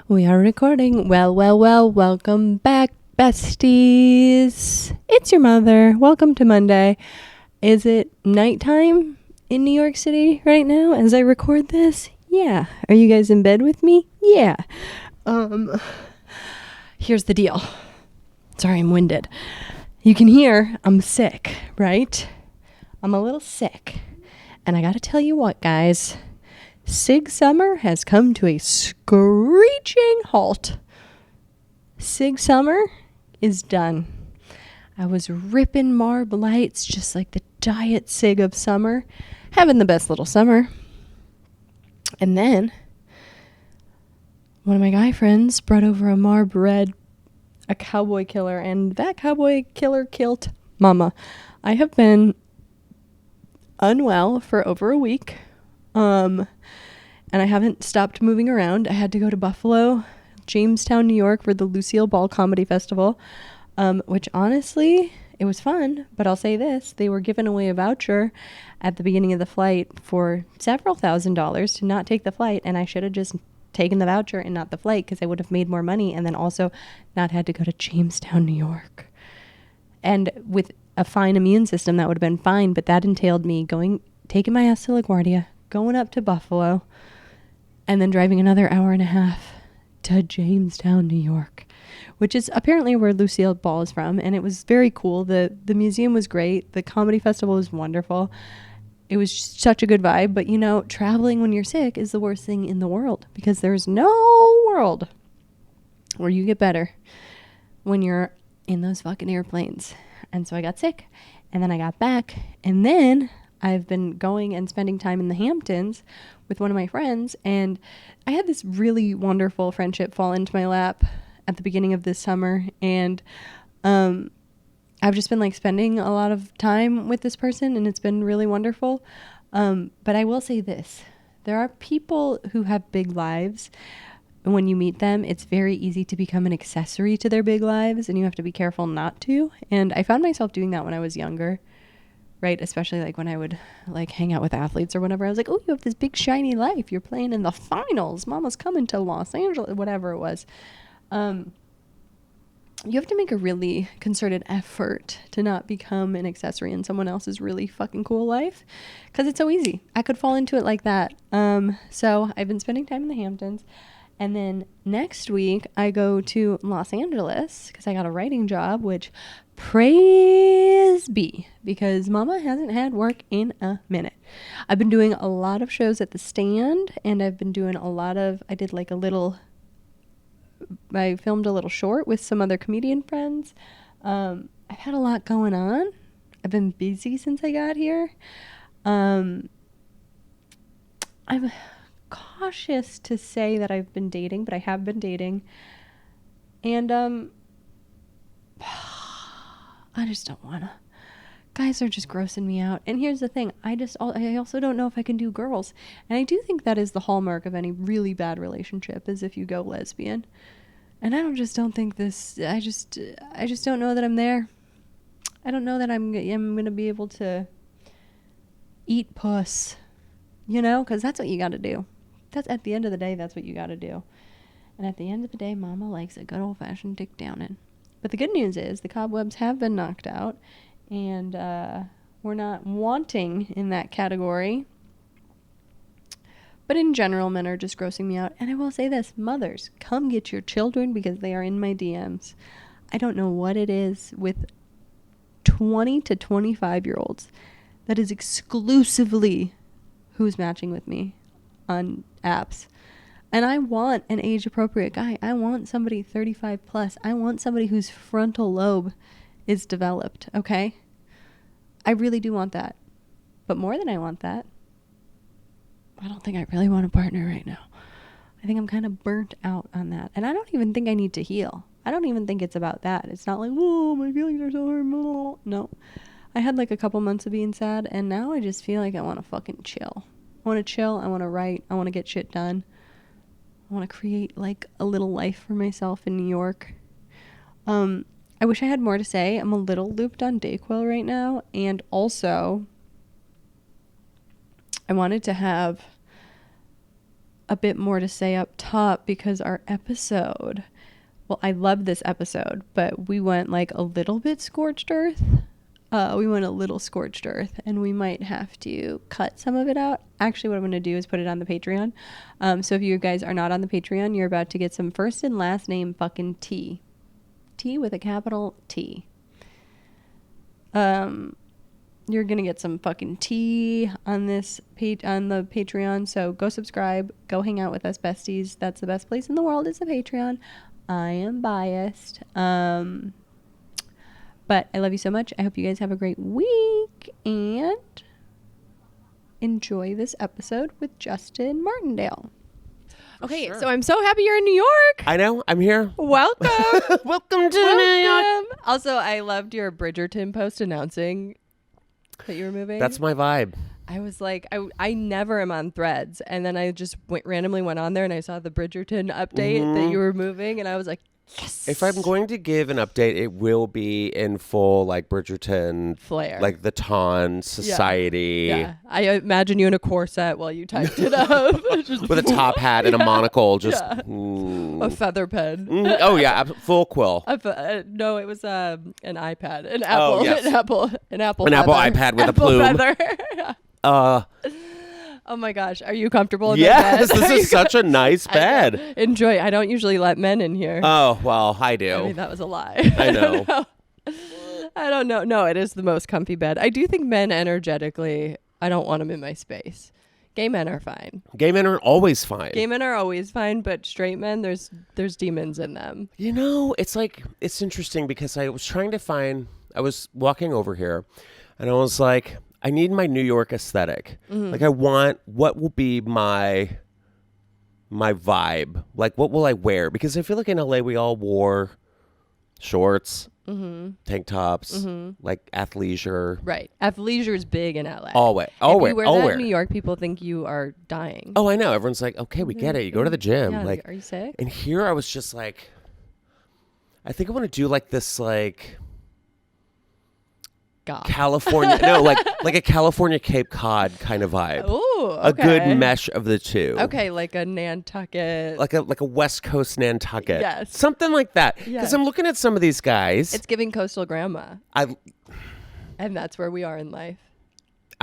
We are recording. Well, welcome back, besties. It's your mother. Welcome to Monday. Is it nighttime in New York City right now as I record this? Yeah. Are you guys in bed with me? Yeah. Here's the deal. Sorry, I'm winded. You can hear I'm sick, right? I'm a little sick. And I gotta tell you what, guys. Sig Summer has come to a screeching halt. Sig Summer is done. I was ripping Marb Lights just like the diet Sig of summer, having the best little summer. And then one of my guy friends brought over a Marb Red, a cowboy killer, and that cowboy killer killed Mama. I have been unwell for over a week. And I haven't stopped moving around. I had to go to Buffalo, Jamestown, New York for the Lucille Ball Comedy Festival, which honestly, it was fun. But I'll say this, they were giving away a voucher at the beginning of the flight for several $1,000s to not take the flight. And I should have just taken the voucher and not the flight because I would have made more money and then also not had to go to Jamestown, New York. And with a fine immune system, that would have been fine. But that entailed me taking my ass to LaGuardia, going up to Buffalo, and then driving another hour and a half to Jamestown, New York, which is apparently where Lucille Ball is from. And it was very cool. The museum was great. The comedy festival was wonderful. It was such a good vibe. But, you know, traveling when you're sick is the worst thing in the world because there's no world where you get better when you're in those fucking airplanes. And so I got sick and then I got back and then I've been going and spending time in the Hamptons with one of my friends, and I had this really wonderful friendship fall into my lap at the beginning of this summer, and I've just been like spending a lot of time with this person, and it's been really wonderful. But I will say this, there are people who have big lives, and when you meet them, it's very easy to become an accessory to their big lives, and you have to be careful not to. And I found myself doing that when I was younger. Right, especially like when I would like hang out with athletes or whatever. I was like, oh, you have this big shiny life. You're playing in the finals. Mama's coming to Los Angeles, whatever it was. You have to make a really concerted effort to not become an accessory in someone else's really fucking cool life because it's so easy. I could fall into it like that. So I've been spending time in the Hamptons. And then next week I go to Los Angeles because I got a writing job, which praise be, because Mama hasn't had work in a minute. I've been doing a lot of shows at the Stand, and I've been doing I filmed a little short with some other comedian friends. I've had a lot going on. I've been busy since I got here. I'm cautious to say that I've been dating, but I have been dating. And I just don't want to. Guys are just grossing me out. And here's the thing. I also don't know if I can do girls. And I do think that is the hallmark of any really bad relationship is if you go lesbian. And I just don't think this, I just don't know that I'm there. I don't know that I'm going to be able to eat puss, you know, because that's what you got to do. That's at the end of the day, that's what you got to do. And at the end of the day, Mama likes a good old-fashioned dick downing. But the good news is the cobwebs have been knocked out, and we're not wanting in that category. But in general, men are just grossing me out. And I will say this, mothers, come get your children because they are in my DMs. I don't know what it is with 20 to 25-year-olds that is exclusively who's matching with me on apps. And I want an age-appropriate guy. I want somebody 35 plus. I want somebody whose frontal lobe is developed, okay? I really do want that. But more than I want that, I don't think I really want a partner right now. I think I'm kind of burnt out on that. And I don't even think I need to heal. I don't even think it's about that. It's not like, whoa, my feelings are so hurt. No. I had like a couple months of being sad, and now I just feel like I want to fucking chill. I want to chill. I want to write. I want to get shit done. I want to create like a little life for myself in New York. I wish I had more to say. I'm a little looped on Dayquil right now. And also, I wanted to have a bit more to say up top because our episode, well, I love this episode, but we went like a little bit scorched earth. We went a little scorched earth, and we might have to cut some of it out. Actually, what I'm going to do is put it on the Patreon. So if you guys are not on the Patreon, you're about to get some first and last name fucking tea. Tea with a capital T. You're going to get some fucking tea on this on the Patreon. So go subscribe. Go hang out with us besties. That's the best place in the world is the Patreon. I am biased. But I love you so much. I hope you guys have a great week and enjoy this episode with Justin Martindale. Okay, Sure. So I'm so happy you're in New York. I know. I'm here. Welcome. Welcome to New York. Also, I loved your Bridgerton post announcing that you were moving. That's my vibe. I was like, I never am on Threads. And then I just randomly went on there and I saw the Bridgerton update that you were moving. And I was like, yes. If I'm going to give an update, it will be in full, like, Bridgerton flair. Like the Ton Society. Yeah. I imagine you in a corset while you typed it up. Just With a top hat and a monocle. Just a feather pen. Oh, yeah. Full quill. No, it was an iPad. An Apple. Oh, yes. An Apple An feather. Apple iPad with Apple a plume. Feather. Oh my gosh, are you comfortable in Yes, the bed? this is such a nice bed. Enjoy. I don't usually let men in here. Oh, well, I do. I mean, that was a lie. I know. I don't know. No, it is the most comfy bed. I do think men energetically, I don't want them in my space. Gay men are fine. Gay men are always fine. Gay men are always fine, but straight men, there's demons in them. You know, it's interesting because I was walking over here and I was like, I need my New York aesthetic. Like, I want, what will be my vibe? Like, what will I wear? Because I feel like in LA we all wore shorts, tank tops, like athleisure. Right. Athleisure is big in LA. Always. If you wear that in New York, people think you are dying. Oh, I know. Everyone's like, okay, we get it. You go to the gym. Yeah, like, are you sick? And here I was just like, I think I want to do like this, like, God. California, no, like a California Cape Cod kind of vibe. Ooh, okay. A good mesh of the two. Okay, like a Nantucket. Like a West Coast Nantucket. Yes. Something like that. Because Yes. I'm looking at some of these guys. It's giving coastal grandma. I'm And that's where we are in life.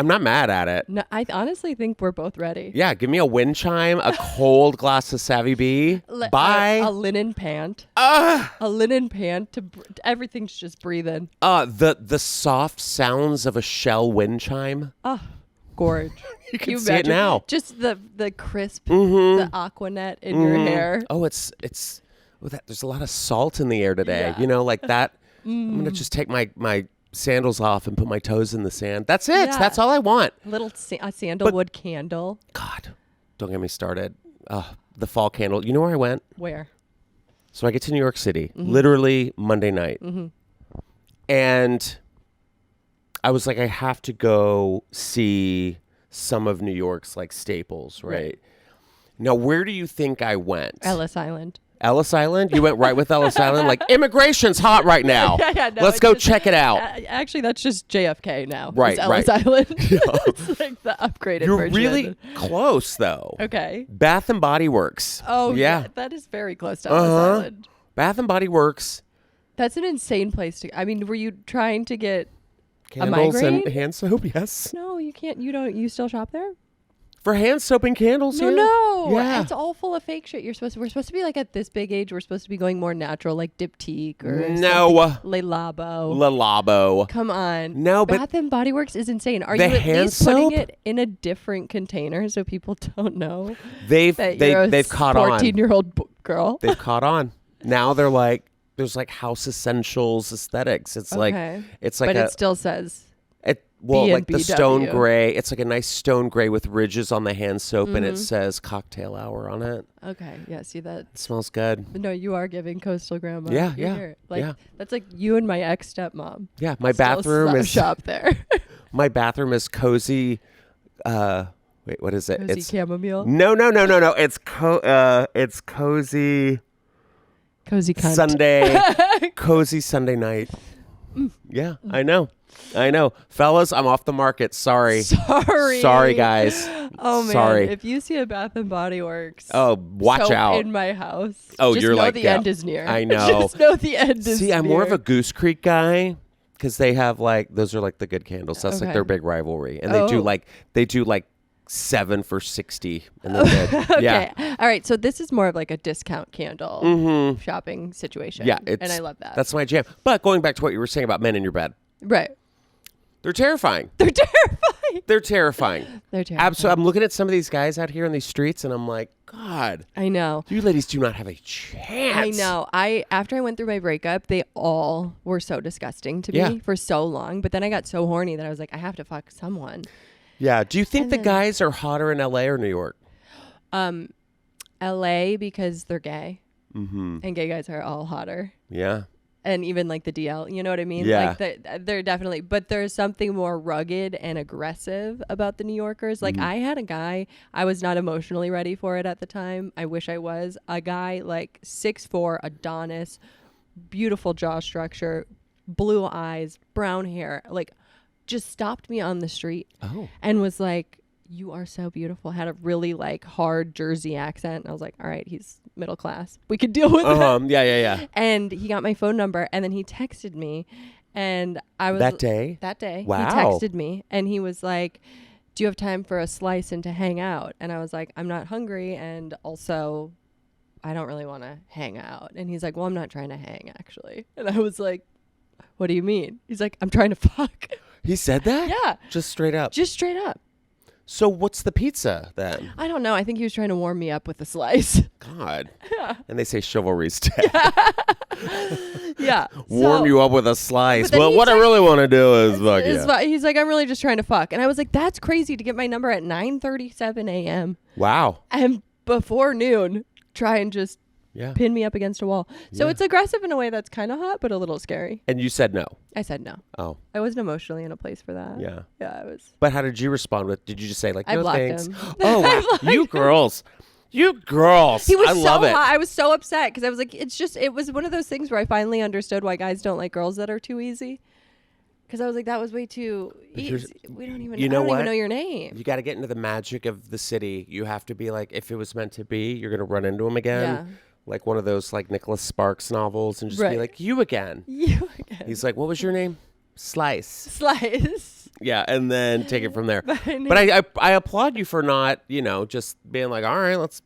not mad at it. No, I honestly think we're both ready. Yeah, give me a wind chime, a cold glass of Savvy B. Bye. A linen pant. A linen pant. Everything's just breathing. The soft sounds of a Shell wind chime. Oh, gorge. You can see it imagine? now. Just the crisp, the Aquanet in your hair. Oh, there's a lot of salt in the air today. Yeah. You know, like that. I'm going to just take my sandals off and put my toes in the sand. That's it. Yeah. That's all I want. A sandalwood candle. God, don't get me started. The fall candle. You know where I went? Where? So I get to New York City, literally Monday night. And I was like, I have to go see some of New York's like staples, right? Now, where do you think I went? Ellis Island. Ellis Island? You went right with Ellis Island? Like, immigration's hot right now. No, Let's go check it out. Actually, that's just JFK now. Right, It's Ellis right. Island. It's like the upgraded You're version. really close, though. Okay. Bath and Body Works. Oh, yeah. That is very close to Ellis Island. Bath and Body Works. That's an insane place to. I mean, were you trying to get Candles a migraine? and hand soap, yes. No, you can't. You don't. You still shop there? For hand soap and candles No, here? no. Yeah. It's all full of fake shit. We're supposed to be like at this big age. We're supposed to be going more natural, like Diptyque or No. Le Labo. Le Labo. Come on. No, but Bath and Body Works is insane. Are the you at hand least putting soap? it in a different container so people don't know they've that you're a they've caught on. 14-year-old girl? They've caught on. Now they're like, there's like house essentials aesthetics. It's like it's like but it still says like the B&BW. stone gray. It's like a nice stone gray with ridges on the hand soap, and it says cocktail hour on it. okay. Yeah, see that? It smells good. No, you are giving coastal grandma. Yeah, You're yeah, here. Like yeah. that's like you and my ex stepmom. Yeah, my bathroom is shop there. my bathroom is cozy. Wait, what is it? Cozy chamomile. No. It's cozy Cozy cunt. Sunday. Cozy Sunday night. Yeah, I know. Fellas, I'm off the market. Sorry, guys. Oh man, sorry. if you see a Bath and Body Works, watch out in my house. Oh, just you're know like the end is near. I know. Just know the end is near. See, I'm more of a Goose Creek guy because they have like those are like the good candles. That's like their big rivalry, and they do like 7 for $60. And okay. Yeah. All right. So this is more of like a discount candle shopping situation. Yeah. And I love that. That's my jam. But going back to what you were saying about men in your bed. Right. They're terrifying. Absolutely. I'm looking at some of these guys out here on these streets and I'm like, God. I know. You ladies do not have a chance. I know. After I went through my breakup, they all were so disgusting to me for so long. But then I got so horny that I was like, I have to fuck someone. Yeah. Do you think the guys are hotter in LA or New York? LA because they're gay. Mm-hmm. And gay guys are all hotter. Yeah. And even like the DL, you know what I mean? Yeah. Like they're definitely, but there's something more rugged and aggressive about the New Yorkers. Like I had a guy, I was not emotionally ready for it at the time. I wish I was. A guy like 6'4", Adonis, beautiful jaw structure, blue eyes, brown hair, like just stopped me on the street and was like, you are so beautiful. Had a really like hard Jersey accent. And I was like, all right, he's middle class. We could deal with it. Yeah. And he got my phone number and then he texted me and I was That day. Wow. He texted me and he was like, do you have time for a slice and to hang out? And I was like, I'm not hungry. And also I don't really want to hang out. And he's like, well, I'm not trying to hang actually. And I was like, what do you mean? He's like, I'm trying to fuck. He said that? Yeah. Just straight up. So what's the pizza then? I don't know. I think he was trying to warm me up with a slice. God. Yeah. And they say chivalry's dead. Yeah. Warm you up with a slice. Well, what I really want to do is fuck you. He's like, I'm really just trying to fuck. And I was like, that's crazy to get my number at 9:37 a.m. Wow. And before noon, try and just pin me up against a wall. So it's aggressive in a way that's kind of hot, but a little scary. And you said no. I said no. Oh. I wasn't emotionally in a place for that. Yeah. Yeah, I was. But how did you respond with? Did you just say like, I no blocked thanks? him. Oh, wow. You girls. He was I love it. I was so upset because I was like, it was one of those things where I finally understood why guys don't like girls that are too easy. Because I was like, that was way too easy. We don't even, I don't even know your name. You got to get into the magic of the city. You have to be like, if it was meant to be, you're going to run into him again. Yeah. Like one of those like Nicholas Sparks novels and just be like, you again. He's like, what was your name? Slice. Yeah, and then take it from there. But I applaud you for not, just being like, all right, let's.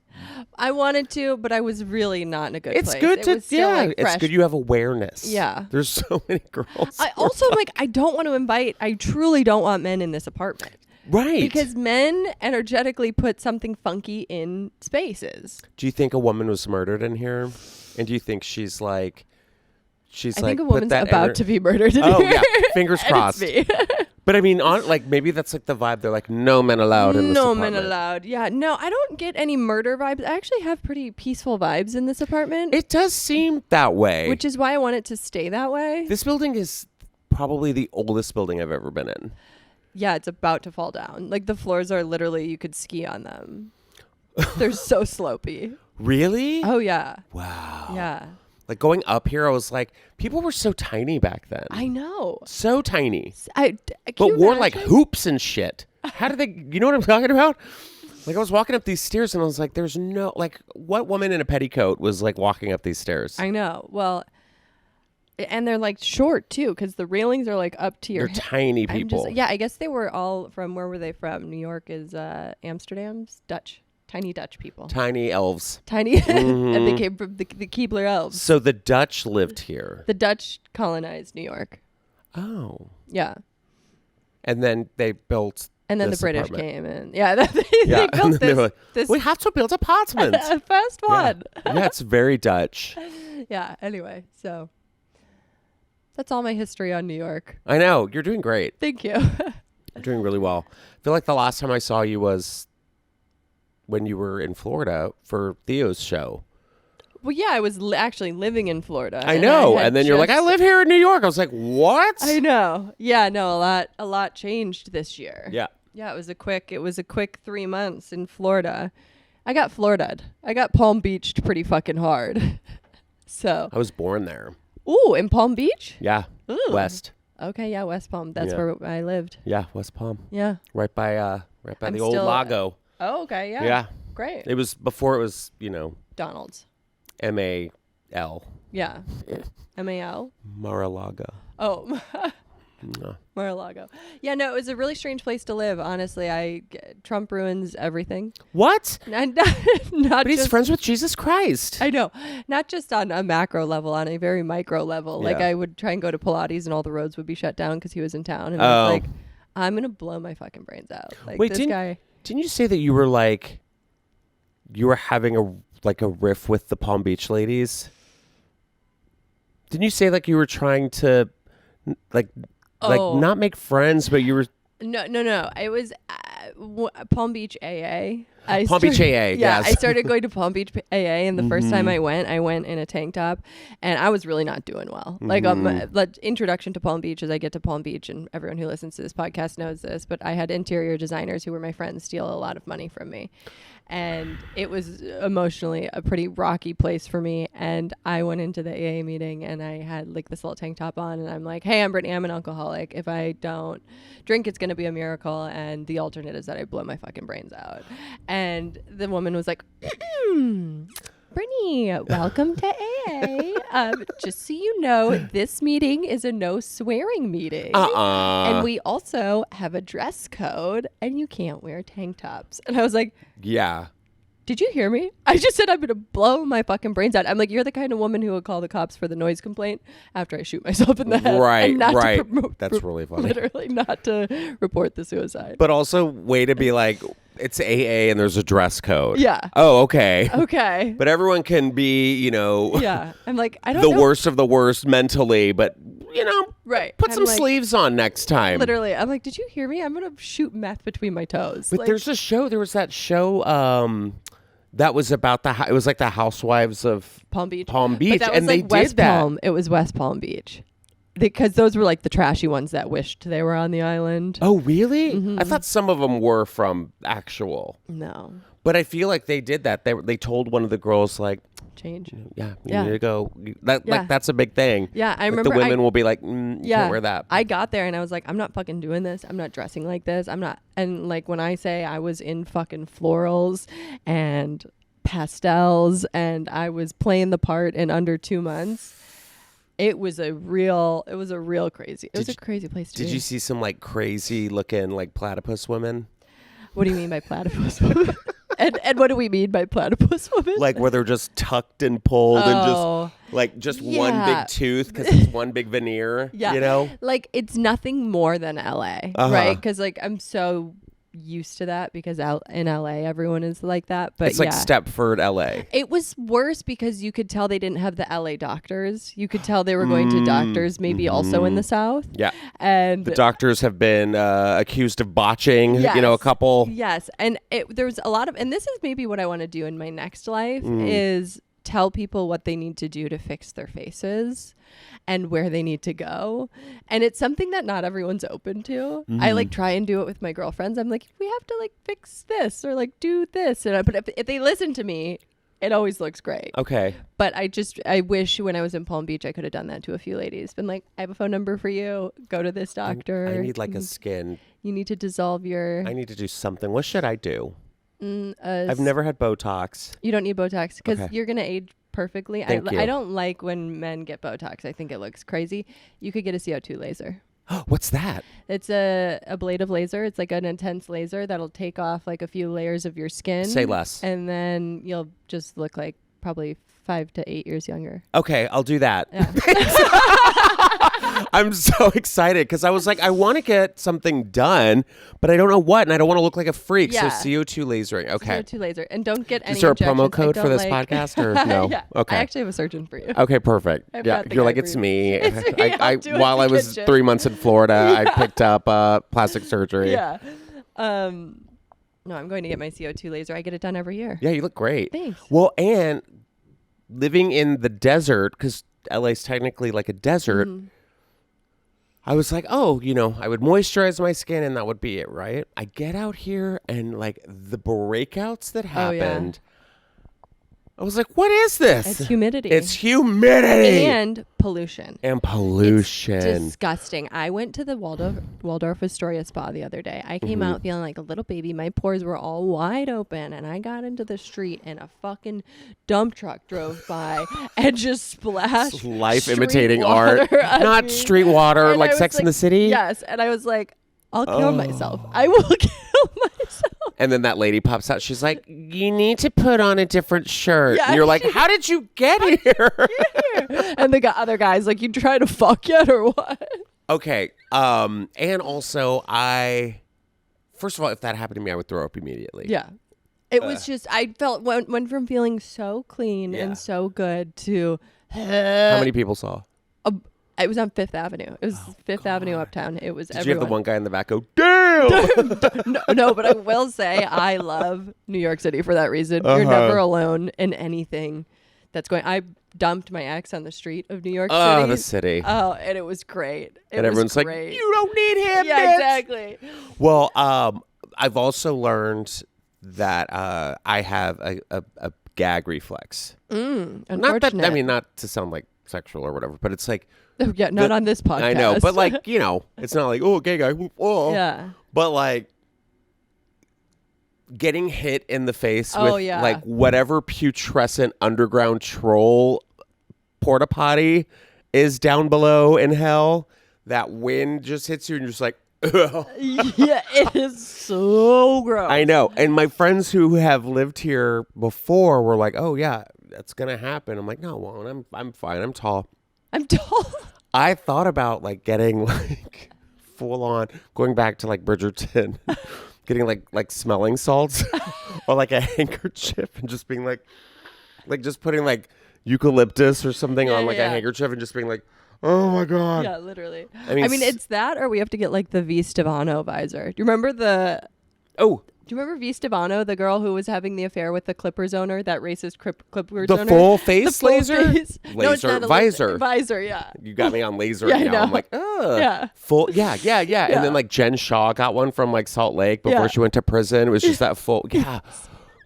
I wanted to, but I was really not in a good place. It's good it's good you have awareness. Yeah. There's so many girls. I also I don't want to I truly don't want men in this apartment. Right. Because men energetically put something funky in spaces. Do you think a woman was murdered in here? And do you think she's like... I think a woman's about to be murdered in here. Oh, yeah. Fingers crossed. It's me. But I mean, maybe that's like the vibe. They're like, no men allowed in this apartment. No men allowed. Yeah. No, I don't get any murder vibes. I actually have pretty peaceful vibes in this apartment. It does seem that way. Which is why I want it to stay that way. This building is probably the oldest building I've ever been in. Yeah, it's about to fall down. Like the floors are literally, you could ski on them. They're so slopey. Really? Oh, yeah. Wow. Yeah. Like going up here, I was like, people were so tiny back then. I know. So tiny. But wore like hoops and shit. How did they, you know what I'm talking about? Like I was walking up these stairs and I was like, there's no, like what woman in a petticoat was like walking up these stairs? I know. Well, and they're like short too, because the railings are like up to your They're tiny people. I guess they were all from, where were they from? New York is Amsterdam's Dutch. Tiny Dutch people. Tiny elves. Tiny. And they came from the Keebler elves. So the Dutch lived here. The Dutch colonized New York. Oh. Yeah. And then they built And then the British apartment. came in. Yeah. They built this. We have to build apartments. First one. Yeah, it's very Dutch. Yeah. Anyway, so that's all my history on New York. I know. You're doing great. Thank you. You're doing really well. I feel like the last time I saw you was when you were in Florida for Theo's show. Well, yeah, I was actually living in Florida. I know. And then you're like, I live here in New York. I was like, what? I know. Yeah, no, a lot changed this year. Yeah. Yeah, it was a quick 3 months in Florida. I got Florida'd. I got Palm Beached pretty fucking hard. So I was born there. Ooh, in Palm Beach? Yeah. Ooh. West. Okay, yeah, West Palm. That's Yeah. where I lived. Yeah, West Palm. Yeah. Right by the old Lago. Oh, okay, yeah. Yeah. Great. It was before it was, Donald's. MAL. Yeah. MAL. Mar-a-Lago. Oh. No. Mar-a-Lago. Yeah, no, it was a really strange place to live, honestly. Trump ruins everything. What? Not But he's just, friends with Jesus Christ. I know. Not just on a macro level, on a very micro level. Like, Yeah. I would try and go to Pilates and all the roads would be shut down because he was in town. And I was like, I'm going to blow my fucking brains out. Like, Wait, this guy. Didn't you say that you were having a riff with the Palm Beach ladies? Didn't you say like you were trying to not make friends, but you were No. It was Palm Beach AA. Palm Beach AA? Yeah, yes. I started going to Palm Beach AA, and the first time I went in a tank top, and I was really not doing well. Like, introduction to Palm Beach, as I get to Palm Beach, and everyone who listens to this podcast knows this, but I had interior designers who were my friends steal a lot of money from me. And it was emotionally a pretty rocky place for me. And I went into the AA meeting and I had like this little tank top on. And I'm like, hey, I'm Brittany. I'm an alcoholic. If I don't drink, it's going to be a miracle. And the alternate is that I blow my fucking brains out. And the woman was like, Brittany, welcome to AA. Just so you know, this meeting is a no swearing meeting. And we also have a dress code and you can't wear tank tops. And I was like, yeah. Did you hear me? I just said I'm going to blow my fucking brains out. I'm like, you're the kind of woman who would call the cops for the noise complaint after I shoot myself in the head. Right, and not right. To promote, That's really funny. Literally not to report the suicide. But also way to be like, it's AA and there's a dress code. Yeah. Oh, okay. Okay. But everyone can be, Yeah. I'm like, I don't the know. worst of the worst mentally, but, right. put I'm some like, sleeves on next time. Literally. I'm like, did you hear me? I'm going to shoot meth between my toes. But Like, there was that show that was about it was like the Housewives of Palm Beach. But that was and like they West did that. Palm. It was West Palm Beach. Because those were like the trashy ones that wished they were on the island. Oh, really? Mm-hmm. I thought some of them were from actual. No. But I feel like they did that. They told one of the girls like, change. Yeah, you need to go. Like that's a big thing. Yeah, I like remember. The women will be like, you can't wear that. I got there and I was like, I'm not fucking doing this. I'm not dressing like this. I'm not. And like when I say I was in fucking florals and pastels and I was playing the part in under 2 months. It was a real crazy. It was a crazy place to be. Did you see some like crazy looking like platypus women? What do you mean by platypus women? and what do we mean by platypus women? Like where they're just tucked and pulled and just one big tooth because it's one big veneer. Yeah. Like it's nothing more than LA, right? Because like I'm so used to that because in LA everyone is like that. But it's like Stepford, LA. It was worse because you could tell they didn't have the LA doctors. You could tell they were going to doctors maybe also in the South. Yeah. And the doctors have been accused of botching, a couple. Yes. And there's a lot of, and this is maybe what I want to do in my next life is tell people what they need to do to fix their faces and where they need to go. And it's something that not everyone's open to. I like try and do it with my girlfriends. I'm like, we have to like fix this or like do this. But if they listen to me, it always looks great. Okay. But I wish when I was in Palm Beach, I could have done that to a few ladies. Been like, I have a phone number for you. Go to this doctor. I need like a skin. You need to dissolve your. I need to do something. What should I do? I've never had Botox. You don't need Botox because you're going to age perfectly. Thank you. I don't like when men get Botox. I think it looks crazy. You could get a CO2 laser. What's that? It's a ablative laser. It's like an intense laser that'll take off like a few layers of your skin. Say less. And then you'll just look like probably 5 to 8 years younger. Okay, I'll do that. Yeah. I'm so excited because I was like, I want to get something done, but I don't know what, and I don't want to look like a freak. Yeah. So CO2 lasering. Okay. CO2 laser. And don't get any Is there a promo injections. code for this podcast or no? Yeah. Okay. I actually have a surgeon for you. Okay, perfect. I've Yeah, got the you're guy like, for it's you. me. It's me. I'll do it while in I the was kitchen. 3 months in Florida, I picked up plastic surgery. Yeah. No, I'm going to get my CO2 laser. I get it done every year. Yeah, you look great. Thanks. Well, and living in the desert, because LA's technically like a desert, I was like, I would moisturize my skin and that would be it, right? I get out here and like the breakouts that happened, I was like, what is this? It's humidity. It's humidity. And pollution. Pollution. It's disgusting. I went to the Waldorf Astoria spa the other day. I came out feeling like a little baby. My pores were all wide open, and I got into the street, and a fucking dump truck drove by and just splashed life imitating art. Not street water, and like Sex in the City. Yes, and I was like, I'll kill myself. I will kill myself. And then that lady pops out. She's like, you need to put on a different shirt. Yeah, and you're like, how did you get here? And the other guy's like, you trying to fuck yet or what? Okay. And also, first of all, if that happened to me, I would throw up immediately. Yeah. It was just, I went from feeling so clean and so good to. How many people saw? It was on Fifth Avenue. It was Fifth Avenue uptown. It was Did everyone. you have the one guy in the back go, damn? No, but I will say I love New York City for that reason. You're never alone in anything that's going. I dumped my ex on the street of New York City. Oh, the city. Oh, and it was great. And everyone's like, you don't need him, yeah, bitch. exactly. Well, I've also learned that I have a gag reflex. Not that, I mean, not to sound like sexual or whatever, but it's like, oh, yeah, not on this podcast. I know, but like, you know, it's not like, oh, gay guy. Oh. Yeah. But like getting hit in the face with like whatever putrescent underground troll porta potty is down below in hell, that wind just hits you and you're just like, yeah, it is so gross. I know. And my friends who have lived here before were like, oh yeah, that's going to happen. I'm like, no, well, I'm fine. I'm tall. I'm tall. I thought about like getting like full on going back to like Bridgerton, getting like smelling salts or like a handkerchief and just being like just putting like eucalyptus or something on like a handkerchief and just being like, oh my God. Yeah, literally. I mean, it's that or we have to get like the V. Stefano visor. Do you remember Do you remember V. Stefano, the girl who was having the affair with the Clippers owner, that racist Clippers owner? The full face laser? Face. No, it's not visor. Visor, yeah. You got me on laser Yeah, now. I'm like, ugh. Yeah. Full, yeah. And then like Jen Shaw got one from like Salt Lake before she went to prison. It was just that full, yeah.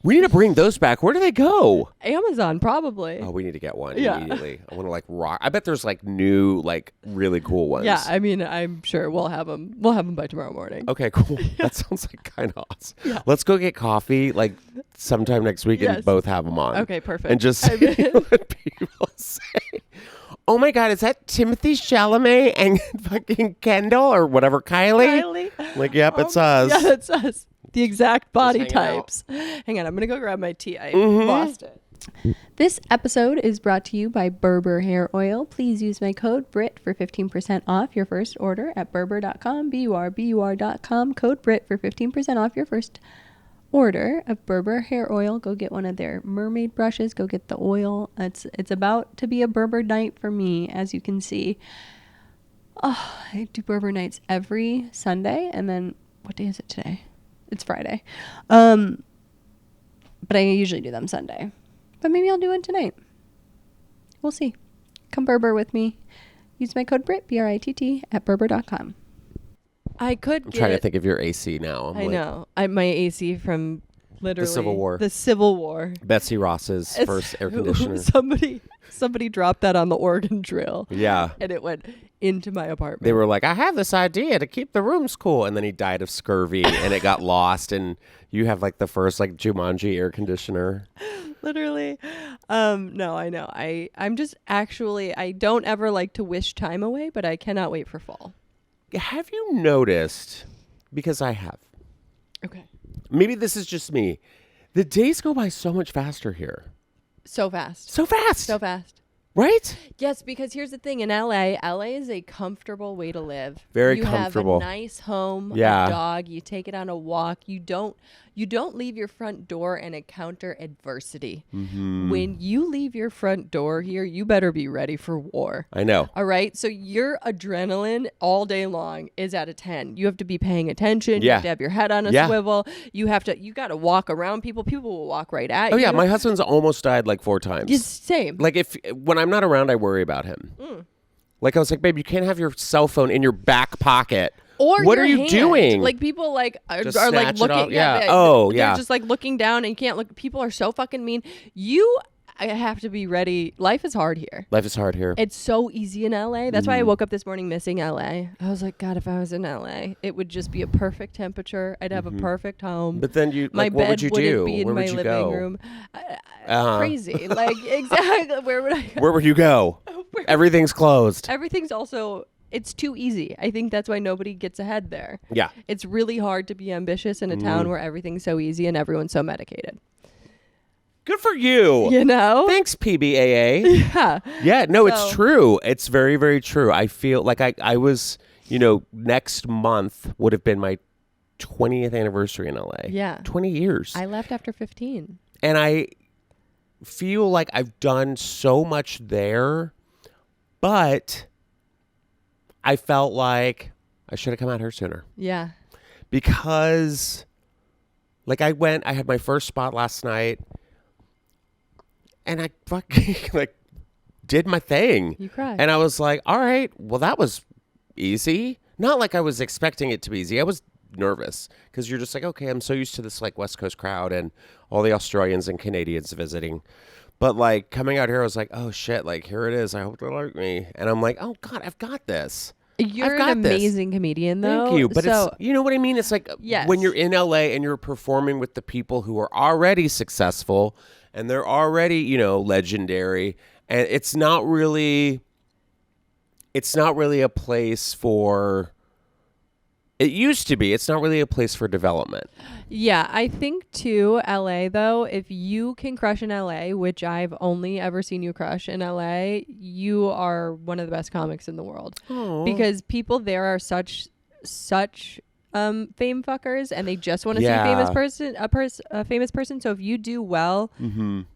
We need to bring those back. Where do they go? Amazon, probably. Oh, we need to get one immediately. I want to like rock. I bet there's like new, like really cool ones. Yeah, I mean, I'm sure we'll have them. We'll have them by tomorrow morning. Okay, cool. That sounds like kind of awesome. Yeah. Let's go get coffee like sometime next week and both have them on. Okay, perfect. And just see what people say. Oh my God, is that Timothy Chalamet and fucking Kendall or whatever, Kylie? Like, yep, it's us. Yeah, it's us. The exact body hanging types. Hang on, I'm going to go grab my tea. I lost it. This episode is brought to you by Berber Hair Oil. Please use my code BRITT for 15% off your first order at berber.com, BURBUR.com. Code BRITT for 15% off your first order of Berber Hair Oil. Go get one of their mermaid brushes. Go get the oil. It's about to be a Berber night for me, as you can see. Oh, I do Berber nights every Sunday. And then, what day is it today? It's Friday. But I usually do them Sunday. But maybe I'll do it tonight. We'll see. Come Berber with me. Use my code BRITT, BRITT, at berber.com. I'm trying to think of your AC now. I know. My AC from literally the Civil War. The Civil War. Betsy Ross's first air conditioner. Somebody dropped that on the Oregon Trail. Yeah. And it went into my apartment. They were like, I have this idea to keep the rooms cool. And then he died of scurvy and it got lost. And you have like the first like Jumanji air conditioner. Literally. No, I know. I'm just actually, I don't ever like to wish time away, but I cannot wait for fall. Have you noticed, because I have. Okay. Maybe this is just me. The days go by so much faster here. So fast. So fast. So fast. Right? Yes, because here's the thing. In LA is a comfortable way to live. Very comfortable. You have a nice home, a dog. You take it on a walk. You don't leave your front door and encounter adversity. Mm-hmm. When you leave your front door here, you better be ready for war. I know. All right? So your adrenaline all day long is at a 10. You have to be paying attention. Yeah. You have to have your head on a swivel. You got to walk around people. People will walk right at you. Oh, yeah. My husband's almost died like 4 times. Yes, same. Like when I'm not around, I worry about him. Like I was like, babe, you can't have your cell phone in your back pocket. Or what your are you hand. Doing? Like people like are snatch like it looking. off. Yeah. Oh, they're just like looking down and you can't look. People are so fucking mean. You I have to be ready. Life is hard here. Life is hard here. It's so easy in LA. That's why I woke up this morning missing LA. I was like, God, if I was in LA, it would just be a perfect temperature. I'd have a perfect home. But then my what bed would you do? Be in Where my would you living go? room. Crazy. Like, exactly. Where would I go? Where would you go? Everything's closed. Everything's also, it's too easy. I think that's why nobody gets ahead there. Yeah. It's really hard to be ambitious in a town where everything's so easy and everyone's so medicated. Good for you. You know? Thanks, PBAA. Yeah. Yeah, no, it's true. It's very, very true. I feel like I was, next month would have been my 20th anniversary in LA. Yeah. 20 years. I left after 15. And I feel like I've done so much there, but I felt like I should have come out here sooner. Yeah. Because, like, I had my first spot last night, and I fucking, like, did my thing. You cried. And I was like, all right, well, that was easy. Not like I was expecting it to be easy. I was nervous because you're just like, okay, I'm so used to this, like, West Coast crowd and all the Australians and Canadians visiting. But, like, coming out here, I was like, oh, shit, like, here it is. I hope they like me. And I'm like, oh, God, I've got this. You're an amazing comedian, though. Thank you. But it's, you know what I mean? It's like when you're in LA and you're performing with the people who are already successful and they're already, legendary. And it's not really a place for, it used to be, it's not really a place for development. Yeah, I think too, LA though, if you can crush in LA, which I've only ever seen you crush in LA, you are one of the best comics in the world. Aww. Because people there are such fame fuckers, and they just want to see a famous person. So if you do well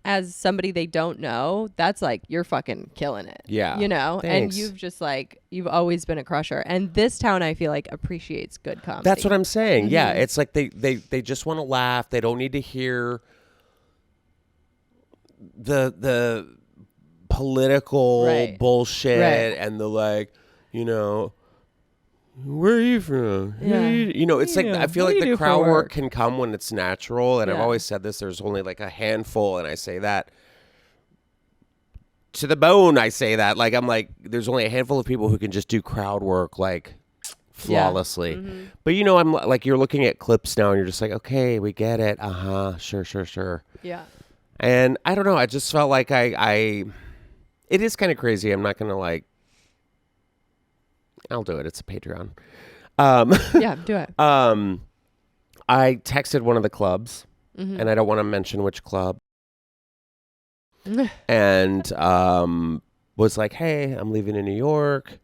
as somebody they don't know, that's like you're fucking killing it. Yeah. Thanks. And you've just you've always been a crusher. And this town, I feel like, appreciates good comedy. That's what I'm saying. Yeah, it's like they just want to laugh. They don't need to hear the political bullshit and the where are you from? Yeah. It's like I feel like the crowd work can come when it's natural. And I've always said this, there's only like a handful, and I say that to the bone. I say that like I'm like there's only a handful of people who can just do crowd work like flawlessly. Yeah. But I'm like you're looking at clips now and you're just like, okay, we get it. Sure. Yeah. And I don't know, I just felt like I it is kind of crazy. I'm not gonna I'll do it. It's a Patreon. Yeah, do it. I texted one of the clubs, and I don't want to mention which club, and was like, "Hey, I'm leaving in New York.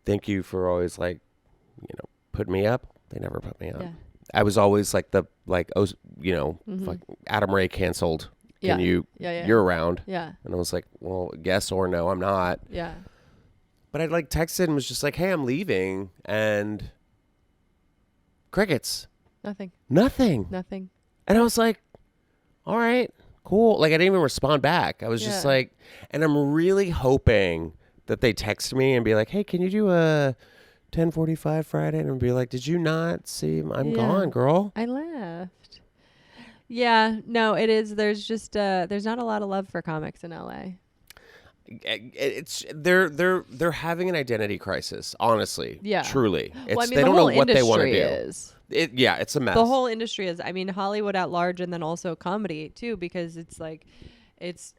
Thank you for always putting me up." They never put me up. Yeah. I was always like Adam Ray canceled. Can you? Yeah. You're around. Yeah. And I was like, well, yes or no, I'm not. Yeah. But I texted and was just like, hey, I'm leaving. And crickets. Nothing. And I was like, all right, cool. Like, I didn't even respond back. I was just like, and I'm really hoping that they text me and be like, hey, can you do a 10:45 Friday? And I'll be like, did you not see? I'm gone, girl. I left. Yeah, no, it is. There's just, there's not a lot of love for comics in LA. It's they're having an identity crisis, honestly. Yeah, truly. It's, they don't know what they want to do. It's a mess. The whole industry is. I mean, Hollywood at large, and then also comedy too, because it's like it's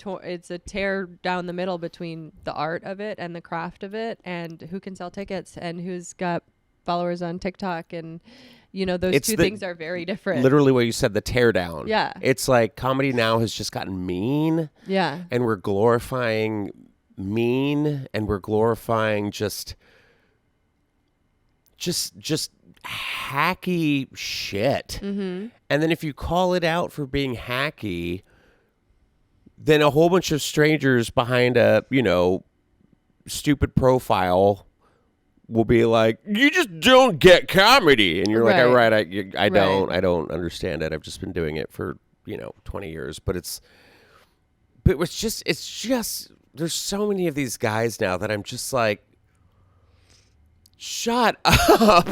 a tear down the middle between the art of it and the craft of it, and who can sell tickets and who's got followers on TikTok, and those two things are very different. Literally what you said, the tear down. Yeah. It's like comedy now has just gotten mean. Yeah. And we're glorifying mean, and we're glorifying just hacky shit. Mm-hmm. And then if you call it out for being hacky, then a whole bunch of strangers behind a, stupid profile will be like, you just don't get comedy. And you're like, all right, I don't understand it. I've just been doing it for, 20 years. But it's just, there's so many of these guys now that I'm just like, shut up.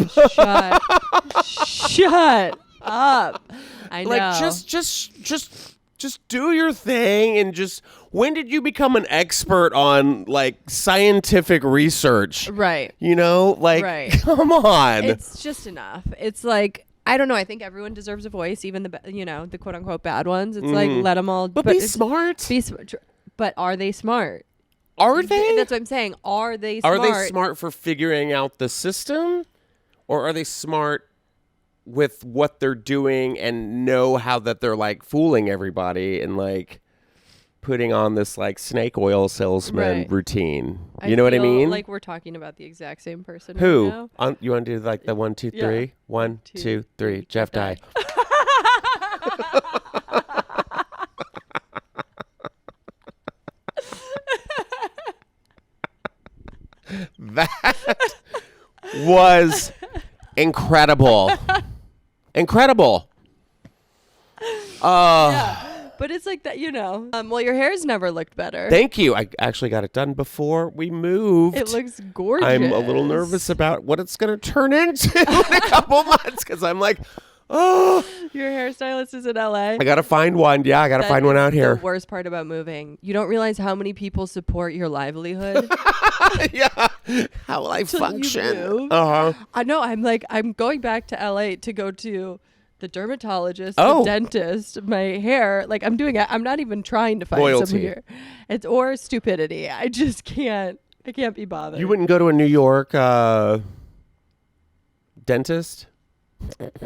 Shut up. I know. Like, just just do your thing and just. When did you become an expert on like scientific research? Right. You know, like, Right. come on. It's just enough. It's like, I don't know. I think everyone deserves a voice, even the quote unquote bad ones. It's like, let them all. But be smart. But are they smart? Are they? That's what I'm saying. Are they smart? Are they smart for figuring out the system? Or are they smart with what they're doing and know how that they're like fooling everybody and like putting on this like snake oil salesman routine? You know what I mean? Like we're talking about the exact same person. Who? Right now. You want to do like the 1, 2, 3? Yeah. 1, 2, 3. Jeff Dye. That was incredible. Incredible. Yeah, but it's like that, well, your hair's never looked better. Thank you. I actually got it done before we moved. It looks gorgeous. I'm a little nervous about what it's going to turn into in a couple months because I'm like, oh. Your hairstylist is in LA. I got to find one. Yeah, I got to find one out here. The worst part about moving. You don't realize how many people support your livelihood. Yeah. How will I function? I know. I'm going back to LA to go to the dermatologist, the dentist, my hair. Like I'm doing it. I'm not even trying to find someone here. It's or stupidity. I just can't. I can't be bothered. You wouldn't go to a New York dentist?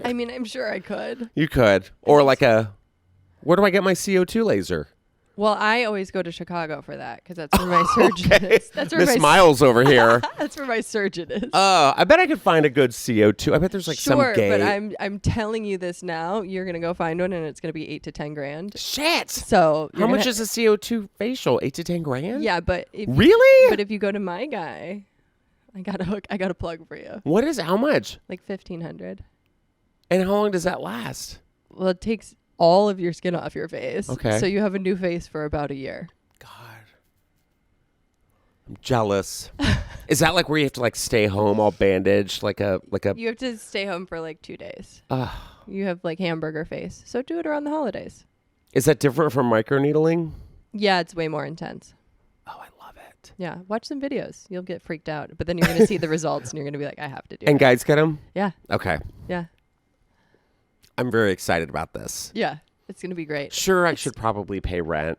I mean, I'm sure I could. You could. Or like where do I get my CO2 laser? Well, I always go to Chicago for that because that's where my surgeon is. That's where Miss Miles over here. That's where my surgeon is. I bet I could find a good CO2. I bet there's like some gay. But I'm telling you this now. You're gonna go find one, and it's gonna be $8 to $10 grand. Shit. So how much is a CO2 facial? $8 to $10 grand? Yeah, but really? But if you go to my guy, I got a plug for you. What is how much? Like $1,500. And how long does that last? Well, it takes all of your skin off your face. Okay. So you have a new face for about a year. God. I'm jealous. Is that like where you have to like stay home all bandaged like a You have to stay home for like 2 days. You have like hamburger face. So do it around the holidays. Is that different from microneedling? Yeah, it's way more intense. Oh, I love it. Yeah, watch some videos. You'll get freaked out, but then you're going to see the results and you're going to be like, I have to do it. And guys get them? Yeah. Okay. Yeah. I'm very excited about this. Yeah. It's going to be great. Sure, I should probably pay rent.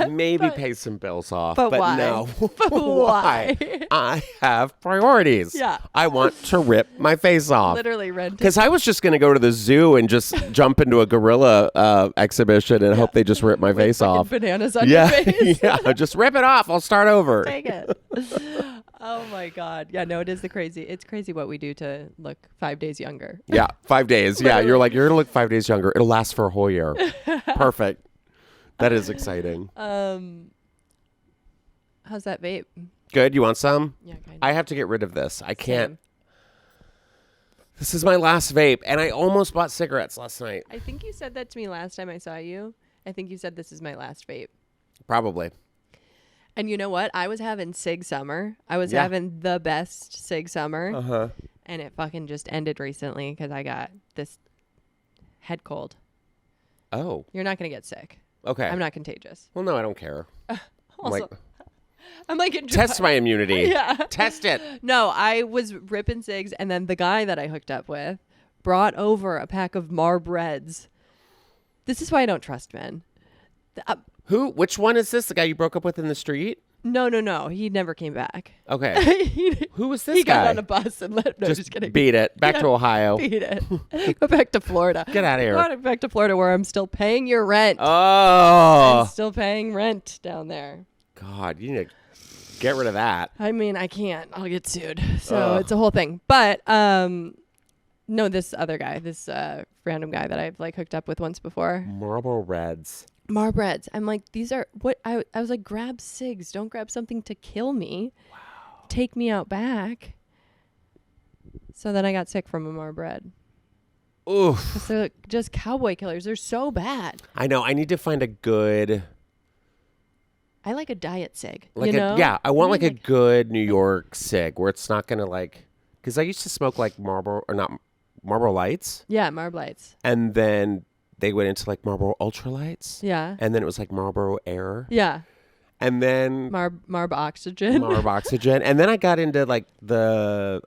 Maybe pay some bills off. But why? No. But why? I have priorities. Yeah. I want to rip my face off. Literally rent it. Because I was just going to go to the zoo and just jump into a gorilla exhibition and hope they just rip my face off. Bananas on your face. Yeah, just rip it off. I'll start over. Take it. Oh my God. Yeah, no, it's crazy what we do to look 5 days younger. Yeah, 5 days. Yeah, you're like, you're going to look 5 days younger. It'll last for a whole year. Perfect. That is exciting. How's that vape? Good. You want some? Yeah, kind of. I have to get rid of this. I can't. Same. This is my last vape, and I almost bought cigarettes last night. I think you said that to me last time I saw you. I think you said this is my last vape. Probably. And you know what? I was having Sig Summer. I was having the best Sig Summer. Uh-huh. And it fucking just ended recently because I got this head cold. Oh. You're not going to get sick. Okay. I'm not contagious. Well, no, I don't care. Also, I'm like test my immunity. Yeah. Test it. No, I was ripping cigs, and then the guy that I hooked up with brought over a pack of Marb Reds. This is why I don't trust men. Who? Which one is this? The guy you broke up with in the street? No. He never came back. Okay. Who was this guy? He got on a bus and let. No, just kidding. Beat it. Back to Ohio. Beat it. Go back to Florida. Get out of here. Go back to Florida where I'm still paying your rent. Oh. I'm still paying rent down there. God, you need to get rid of that. I mean, I can't. I'll get sued. So it's a whole thing. But no, this other guy, this random guy that I've like hooked up with once before. Marlboro Reds. Marb Reds. I'm like, these are what I was like, grab cigs. Don't grab something to kill me. Wow. Take me out back. So then I got sick from a Marb Red. Oof. They're just cowboy killers. They're so bad. I know. I need to find a good. I like a diet cig. Like I want like a good New York cig where it's not gonna like, because I used to smoke like Marlboro or not Marlboro Lights. Yeah, Marb Lights. And then they went into like Marlboro Ultralights. Yeah. And then it was like Marlboro Air. Yeah. And then Marb Oxygen. Marb Oxygen. And then I got into like the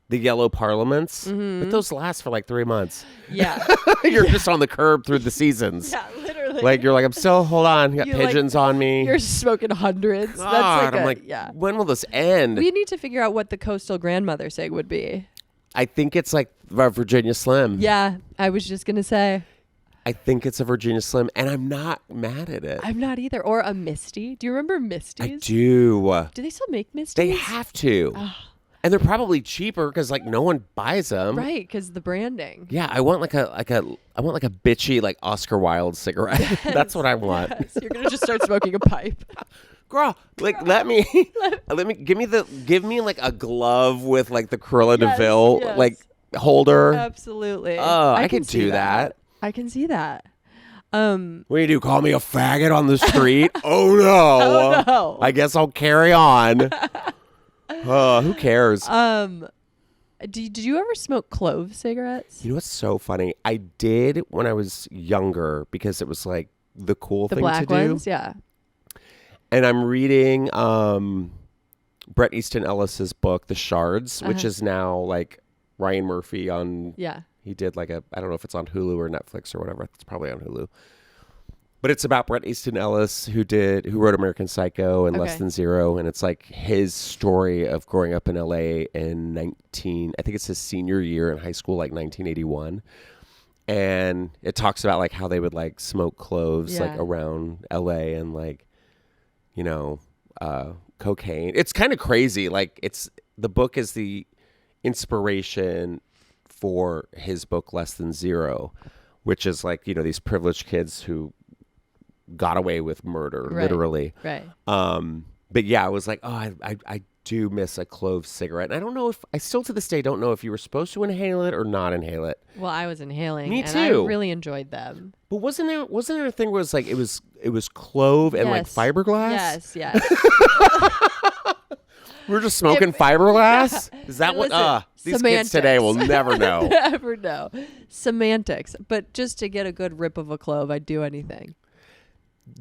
yellow parliaments. But those last for like 3 months. Yeah. You're just on the curb through the seasons. Yeah, literally. Like you're like, I'm still, hold on, you got pigeons on me. You're smoking hundreds. God, That's I'm like, yeah. when will this end? We need to figure out what the coastal grandmother cig would be. I think it's like a Virginia Slim. Yeah, I was just going to say. I think it's a Virginia Slim, and I'm not mad at it. I'm not either. Or a Misty. Do you remember Misties? I do. Do they still make Misties? They have to. And they're probably cheaper because like no one buys them. Right, because the branding. Yeah, I want like a bitchy like Oscar Wilde cigarette. Yes. That's what I want. Yes. You're gonna just start smoking a pipe. Girl, like let me give me like a glove with like the Cruella de Vil like holder. Absolutely. Oh, I can do that. I can see that. What do you do? Call me a faggot on the street? Oh no. Oh no. I guess I'll carry on. Who cares? Did you ever smoke clove cigarettes? You know what's so funny? I did when I was younger because it was like the cool thing to do. The black ones, yeah. And I'm reading Bret Easton Ellis's book, The Shards, which is now like Ryan Murphy on. Yeah. He did like I don't know if it's on Hulu or Netflix or whatever. It's probably on Hulu. But it's about Bret Easton Ellis who wrote American Psycho and Less Than Zero. And it's like his story of growing up in LA in I think it's his senior year in high school, like 1981. And it talks about like how they would like smoke cloves like around LA and like, you know, cocaine. It's kind of crazy. Like the book is the inspiration for his book, Less Than Zero, which is like, you know, these privileged kids who got away with murder, literally. Right. But yeah, I was like, oh, I do miss a clove cigarette. And I don't know if, I still to this day don't know if you were supposed to inhale it or not inhale it. Well, I was inhaling. Me and too. I really enjoyed them. But wasn't there a thing where it's like, it was clove and like fiberglass? Yes. We were just smoking fiberglass? Yeah. Is that what, these kids today will never know. Never know. Semantics. But just to get a good rip of a clove, I'd do anything.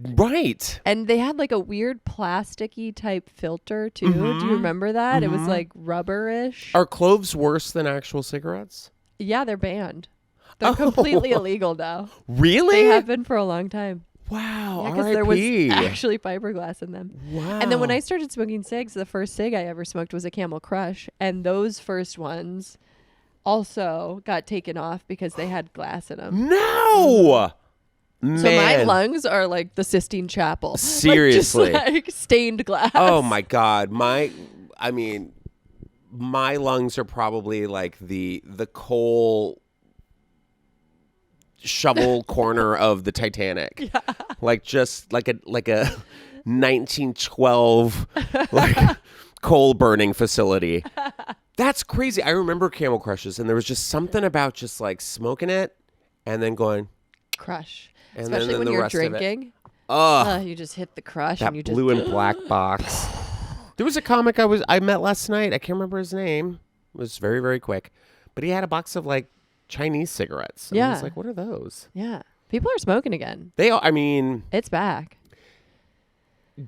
Right. And they had like a weird plasticky type filter too. Do you remember that? It was like rubberish. Are cloves worse than actual cigarettes? Yeah, they're banned. They're completely illegal now. Really? They have been for a long time. Wow. Because there was actually fiberglass in them. Wow. And then when I started smoking cigs, the first cig I ever smoked was a Camel Crush. And those first ones also got taken off because they had glass in them. No! Man. So my lungs are like the Sistine Chapel. Seriously. Like stained glass. Oh my God. My lungs are probably like the coal shovel corner of the Titanic. Yeah. Like just like a 1912 like coal burning facility. That's crazy. I remember Camel Crushes and there was just something about just like smoking it and then going crush. And especially then when the you're rest of it. drinking. You just hit the crush that and you just blue and black box. There was a comic I met last night. I can't remember his name. It was very, very quick. But he had a box of like Chinese cigarettes. And I was like, what are those? Yeah. People are smoking again. They are, I mean, it's back.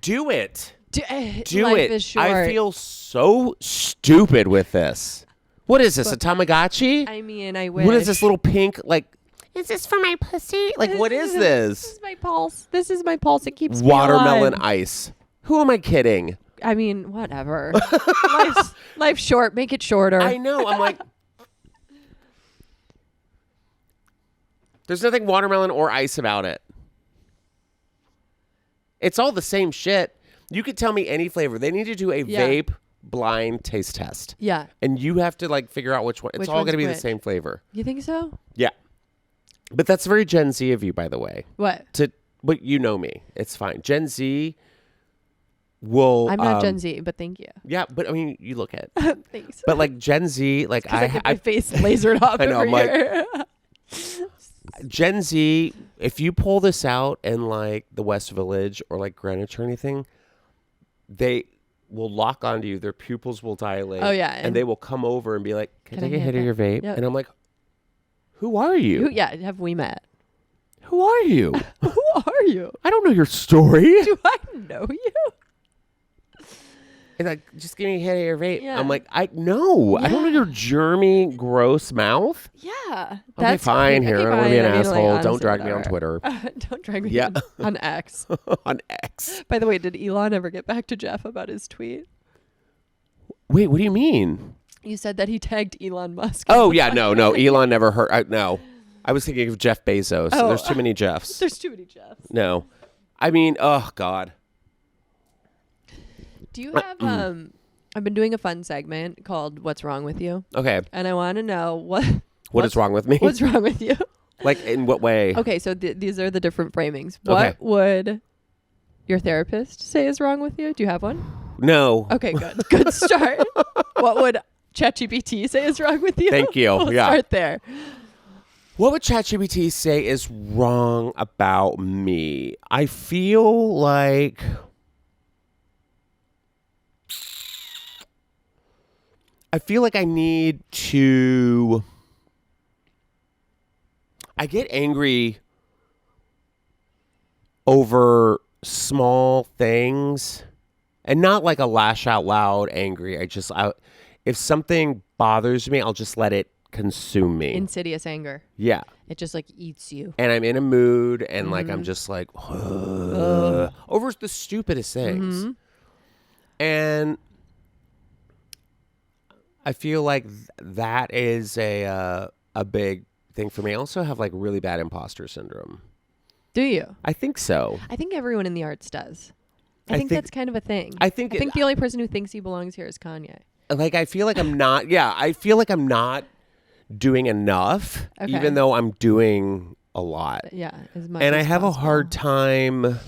Do it. Do Life it. Is short. I feel so stupid with this. What is this? A Tamagotchi? I mean, I wish. What is this little pink like? Is this for my pussy? Like, what is this? This is my pulse. This is my pulse. It keeps watermelon me alive. ice. Who am I kidding? I mean, whatever. life's short. Make it shorter. I know. I'm like, there's nothing watermelon or ice about it. It's all the same shit. You could tell me any flavor. They need to do a vape blind taste test. Yeah. And you have to like figure out which one. It's all going to be the same flavor. You think so? Yeah. But that's very Gen Z of you, by the way. What? But you know me. It's fine. Gen Z will... I'm not Gen Z, but thank you. Yeah, but I mean, you look at... Thanks. But like Gen Z, like I get my face lasered off I know, I'm here. like... Gen Z, if you pull this out in like the West Village or like Greenwich or anything, they will lock onto you. Their pupils will dilate. Oh, yeah. And they will come over and be like, can I take a hit of your vape? Yep. And I'm like... Who are you? Have we met? Who are you? Who are you? I don't know your story. Do I know you? It's like, just give me a hit of your vape. Yeah. I'm like, I know. I don't know your germy, gross mouth. Yeah. Okay, fine. Here, I don't want to be an asshole. honestly, Don't drag me on whatever. Twitter. Don't drag me on X. On X. By the way, did Elon ever get back to Jeff about his tweet? Wait, what do you mean? You said that he tagged Elon Musk. Oh, yeah. No. Elon never heard. No. I was thinking of Jeff Bezos. Oh. There's too many Jeffs. There's too many Jeffs. No. I mean, oh, God. Do you have... I've been doing a fun segment called What's Wrong With You? Okay. And I want to know What is wrong with me? What's wrong with you? Like, in what way? Okay, so these are the different framings. Okay. What would your therapist say is wrong with you? Do you have one? No. Okay, good. Good start. What would ChatGPT say is wrong with you? Thank you. We'll Yeah. start there. What would ChatGPT say is wrong about me? I feel like... I need to... I get angry over small things and not like a lash out loud angry. If something bothers me, I'll just let it consume me. Insidious anger. Yeah. It just like eats you. And I'm in a mood and like I'm just like over the stupidest things. And I feel like that is a big thing for me. I also have like really bad imposter syndrome. Do you? I think so. I think everyone in the arts does. I think that's kind of a thing. I think the only person who thinks he belongs here is Kanye. Like I feel like I'm not. Yeah, I feel like I'm not doing enough, even though I'm doing a lot. Yeah, as much. And as I have possible. a hard time.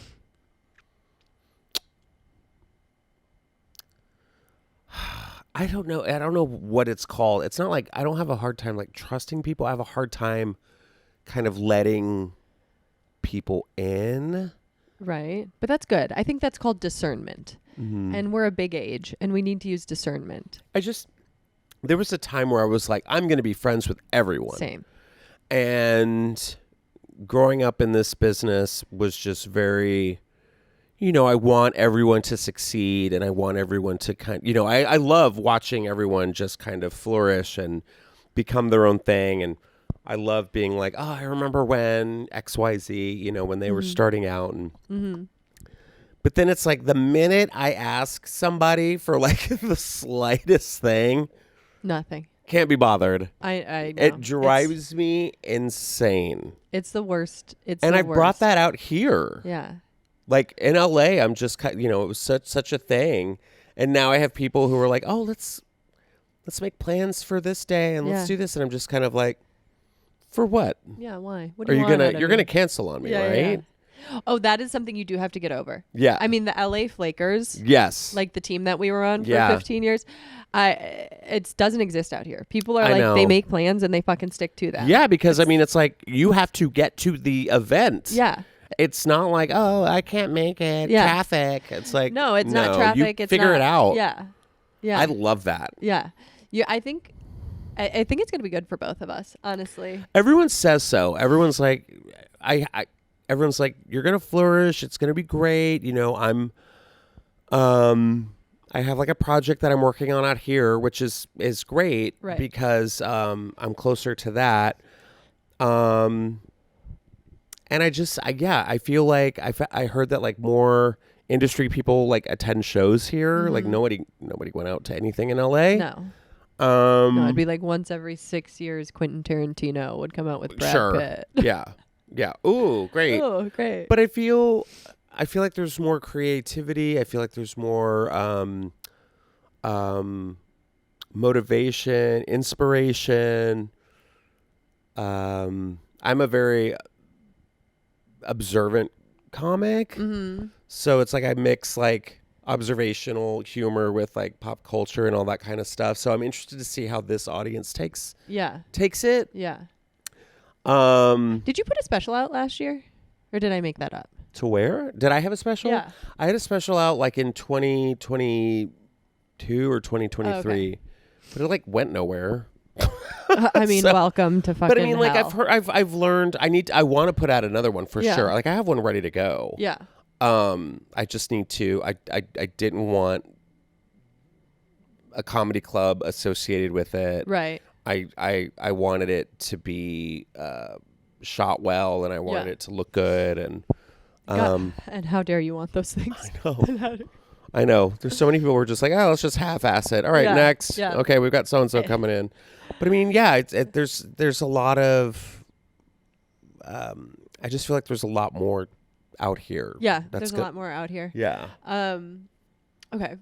I don't know. I don't know what it's called. It's not like I don't have a hard time like trusting people. I have a hard time kind of letting people in. Right. But that's good. I think that's called discernment. And we're a big age and we need to use discernment. There was a time where I was like, I'm going to be friends with everyone. Same. And growing up in this business was just very... I want everyone to succeed and I want everyone to I love watching everyone just kind of flourish and become their own thing. And I love being like, I remember when XYZ, when they were starting out. And But then it's like the minute I ask somebody for like the slightest thing. Nothing. Can't be bothered. I know. It drives me insane. It's the worst. I brought that out here. Yeah. Like in LA, I'm just it was such a thing, and now I have people who are like, "Oh, let's make plans for this day and let's do this," and I'm just kind of like, "For what? Yeah, why? What are do you want you're gonna cancel on me, right?" Yeah. Oh, that is something you do have to get over. Yeah. I mean, the LA Flakers. Yes. Like the team that we were on for 15 years. It doesn't exist out here. People are like, they make plans and they fucking stick to them. Yeah, because it's like you have to get to the event. Yeah. It's not like, oh, I can't make it. Yeah. Traffic. It's like, no, it's not traffic. It's figure it out. Yeah. Yeah. I love that. Yeah. Yeah. I think it's going to be good for both of us, honestly. Everyone says so. Everyone's like, everyone's like, you're going to flourish. It's going to be great. I have like a project that I'm working on out here, which is great because I'm closer to that. And I feel like I heard that like more industry people like attend shows here. Like nobody went out to anything in LA. No. No, it'd be like once every 6 years, Quentin Tarantino would come out with Brad Pitt. Yeah. Ooh, great. Oh, great. But I feel like there's more creativity. I feel like there's more motivation, inspiration. I'm a very observant comic. So it's like I mix like observational humor with like pop culture and all that kind of stuff. So I'm interested to see how this audience takes it. Yeah. Did you put a special out last year? Or did I make that up? To where? Did I have a special? Yeah. I had a special out like in 2022 or 2023. Oh, okay. But it like went nowhere. I mean, So- welcome to fucking But I mean, like hell. I've learned. I want to put out another one for Yeah. sure. Like I have one ready to go. Yeah. I just need to. I didn't want a comedy club associated with it. Right. I wanted it to be shot well, and I wanted Yeah. it to look good. And And how dare you want those things? I know. There's so many people who are just like, oh, let's just half-ass it. All right, Yeah, next. yeah. Okay, we've got so-and-so coming in. But I mean, yeah, there's a lot of, I just feel like there's a lot more out here. Yeah, That's there's good. a lot more out here. Yeah. Okay.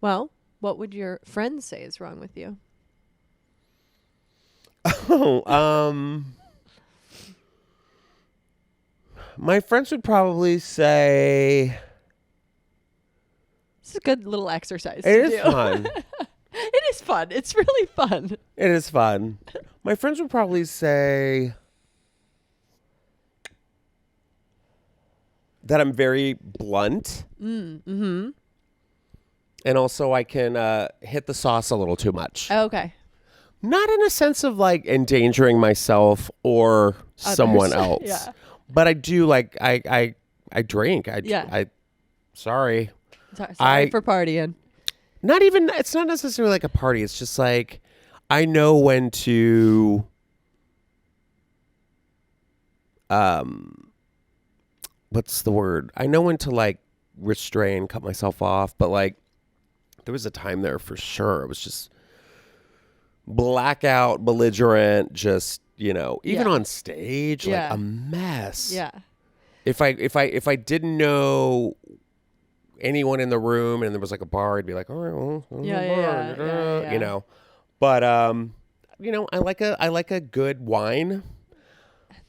Well, what would your friends say is wrong with you? My friends would probably say This is a good little exercise it to is do. fun. It is fun. It's really fun. It is fun. My friends would probably say that I'm very blunt. Mm-hmm. And also I can hit the sauce a little too much. Okay. Not in a sense of like endangering myself or someone else. Yeah. But I do like I drink. Sorry. Sorry for partying. Not even, it's not necessarily like a party. It's just like I know when to what's the word? I know when to like restrain, cut myself off, but like there was a time there for sure. It was just blackout, belligerent, just, even on stage, like a mess. Yeah. If I didn't know anyone in the room and there was like a bar, I'd be like, all right, well, Yeah. But I like a good wine.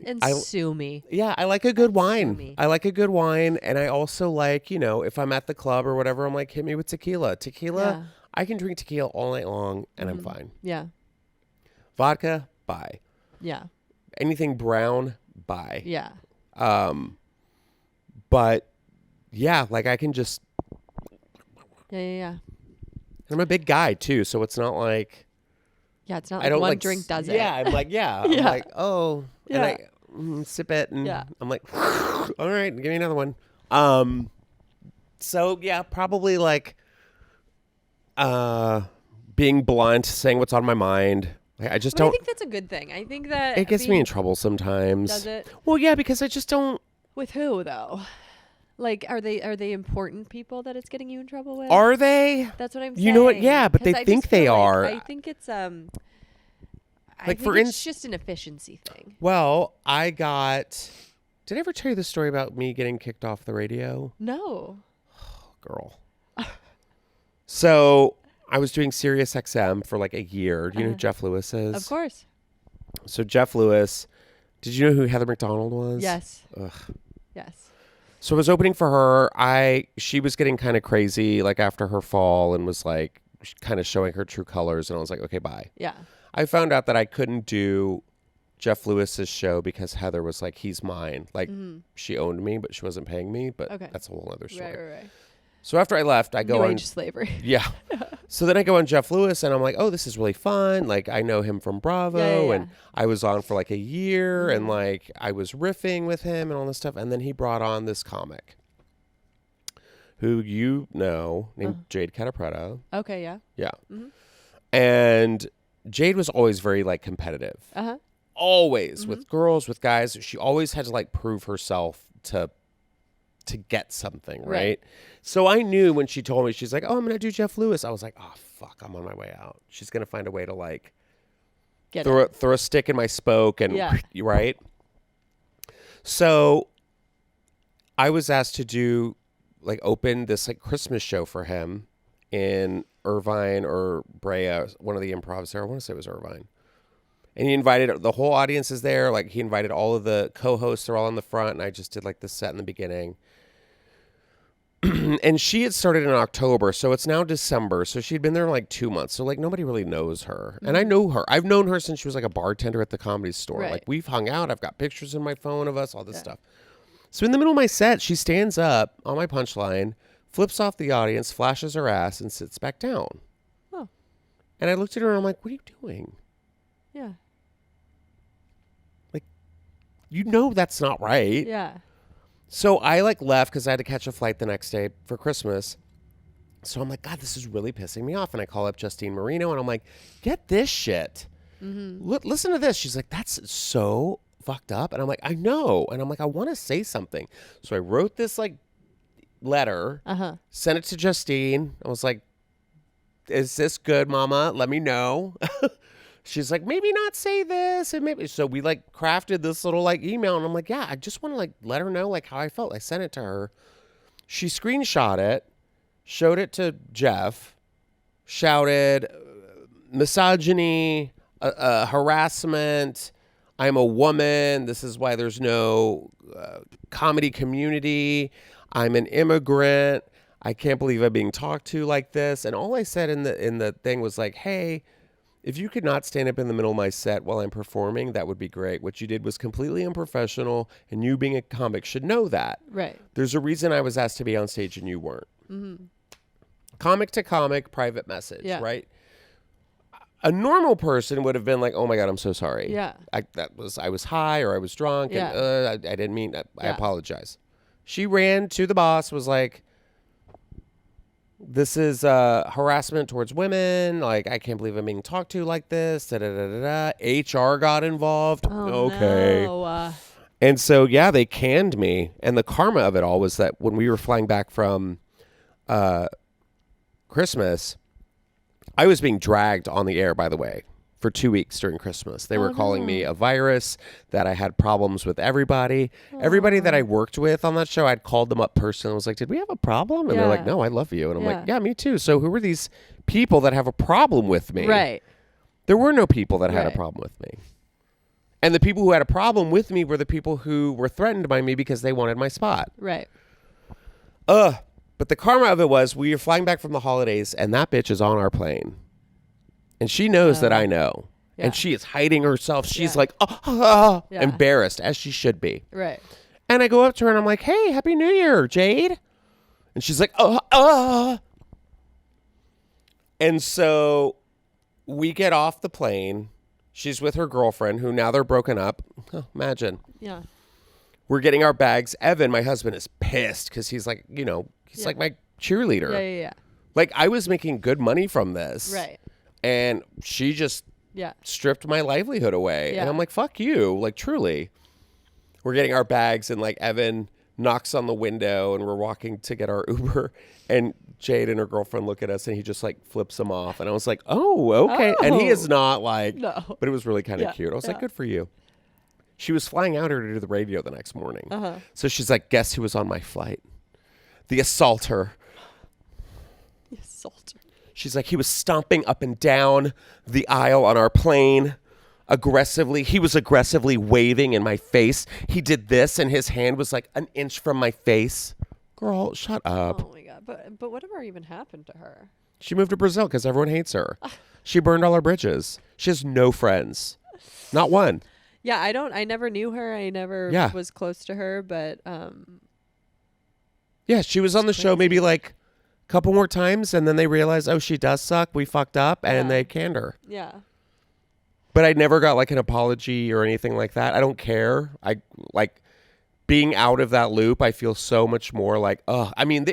And sue me. Yeah, I like a good wine. me. I like a good wine, and I also like, if I'm at the club or whatever, I'm like, hit me with tequila. Yeah. I can drink tequila all night long, and I'm fine. Yeah. Vodka, bye. Yeah. Anything brown, bye. Yeah. But yeah, like I can just. Yeah. And I'm a big guy too, so it's not like. Yeah, it's not I like don't one like drink does it. Yeah, I'm like, yeah. Yeah. I'm like, oh. Yeah. And I sip it and Yeah. I'm like, all right, give me another one. So yeah, probably like being blunt, saying what's on my mind. I just But I don't. think that's a good thing. I think that It gets me in trouble sometimes. Does it? Well, yeah, because I just don't. With who though? Like, are they important people that it's getting you in trouble with? Are they? That's what I'm saying. You know what? Yeah, but 'Cause they I think just they feel like- are. I think it's I Like, think for it's just an efficiency thing. Well, I got. Did I ever tell you the story about me getting kicked off the radio? No. Girl. So I was doing Sirius XM for like a year. Do you know who Jeff Lewis is? Of course. So Jeff Lewis, did you know who Heather McDonald was? Yes. Ugh. Yes. So I was opening for her. She was getting kind of crazy like after her fall and was like kind of showing her true colors. And I was like, okay, bye. Yeah. I found out that I couldn't do Jeff Lewis's show because Heather was like, he's mine. Like she owned me, but she wasn't paying me. But that's a whole other story. Right. So after I left, I go New on age slavery. Yeah. So then I go on Jeff Lewis and I'm like, oh, this is really fun. Like I know him from Bravo and I was on for like a year and like I was riffing with him and all this stuff. And then he brought on this comic who named Jade Catapretta. Okay, yeah. Yeah. And Jade was always very like competitive. Uh-huh. Always with girls, with guys. She always had to like prove herself to get something, right? So I knew when she told me, she's like, oh, I'm going to do Jeff Lewis. I was like, oh, fuck, I'm on my way out. She's going to find a way to like throw a stick in my spoke and right? So I was asked to do like open this like Christmas show for him in Irvine or Brea, one of the improvs there. I want to say it was Irvine. And he invited, the whole audience is there. Like he invited all of the co-hosts are all in the front. And I just did like the set in the beginning. And she had started in October. So it's now December. So she'd been there like 2 months. So like nobody really knows her. And I know her. I've known her since she was like a bartender at the Comedy Store. Right. Like we've hung out. I've got pictures in my phone of us, all this stuff. So in the middle of my set, she stands up on my punchline, flips off the audience, flashes her ass, and sits back down. Oh. And I looked at her and I'm like, what are you doing? Yeah. Like, you know that's not right. Yeah. So I like left because I had to catch a flight the next day for Christmas. So I'm like, God, this is really pissing me off. And I call up Justine Marino and I'm like, get this shit. Listen to this. She's like, that's so fucked up. And I'm like, I know. And I'm like, I want to say something. So I wrote this like letter, sent it to Justine. I was like, is this good, Mama? Let me know. She's like, maybe not say this, and maybe. So we like crafted this little like email, and I'm like, yeah, I just want to like let her know like how I felt. I sent it to her. She screenshot it, showed it to Jeff, shouted misogyny, harassment. I'm a woman. This is why there's no comedy community. I'm an immigrant. I can't believe I'm being talked to like this. And all I said in the thing was like, hey, if you could not stand up in the middle of my set while I'm performing, that would be great. What you did was completely unprofessional, and you being a comic should know that. Right. There's a reason I was asked to be on stage and you weren't. Comic to comic, private message, right? A normal person would have been like, oh my God, I'm so sorry. Yeah. I was high or I was drunk, and I didn't mean that. I apologize. She ran to the boss, was like, this is harassment towards women. Like, I can't believe I'm being talked to like this. Da, da, da, da, da. HR got involved. Oh, okay. No. And so, yeah, they canned me. And the karma of it all was that when we were flying back from Christmas, I was being dragged on the air, by the way, for 2 weeks during Christmas. They were calling me a virus, that I had problems with everybody. Everybody that I worked with on that show, I'd called them up personally and was like, did we have a problem? And they're like, no, I love you. And I'm like, yeah, me too. So who are these people that have a problem with me? Right. There were no people that had a problem with me. And the people who had a problem with me were the people who were threatened by me because they wanted my spot. Right. But the karma of it was we were flying back from the holidays and that bitch is on our plane. And she knows that I know. Yeah. And she is hiding herself. She's like, embarrassed, as she should be. Right. And I go up to her and I'm like, hey, Happy New Year, Jade. And she's like, And so we get off the plane. She's with her girlfriend, who now they're broken up. Oh, imagine. Yeah. We're getting our bags. Evan, my husband, is pissed because he's like, he's like my cheerleader. Yeah. Like, I was making good money from this. Right. And she just stripped my livelihood away. And I'm like, fuck you. Like, truly. We're getting our bags and like Evan knocks on the window and we're walking to get our Uber. And Jade and her girlfriend look at us and he just like flips them off. And I was like, oh, okay. And he is not like, but it was really kind of cute. I was like, good for you. She was flying out here to do the radio the next morning. So she's like, guess who was on my flight? The assaulter. The assaulter. She's like, he was stomping up and down the aisle on our plane aggressively. He was aggressively waving in my face. He did this and his hand was like an inch from my face. Girl, shut up. Oh my God. But whatever even happened to her? She moved to Brazil because everyone hates her. She burned all her bridges. She has no friends. Not one. Yeah, I never knew her. I never was close to her, but yeah, she was on the show maybe like a couple more times and then they realized, oh, she does suck. We fucked up and they canned her. Yeah. But I never got like an apology or anything like that. I don't care. I like being out of that loop. I feel so much more like, I mean,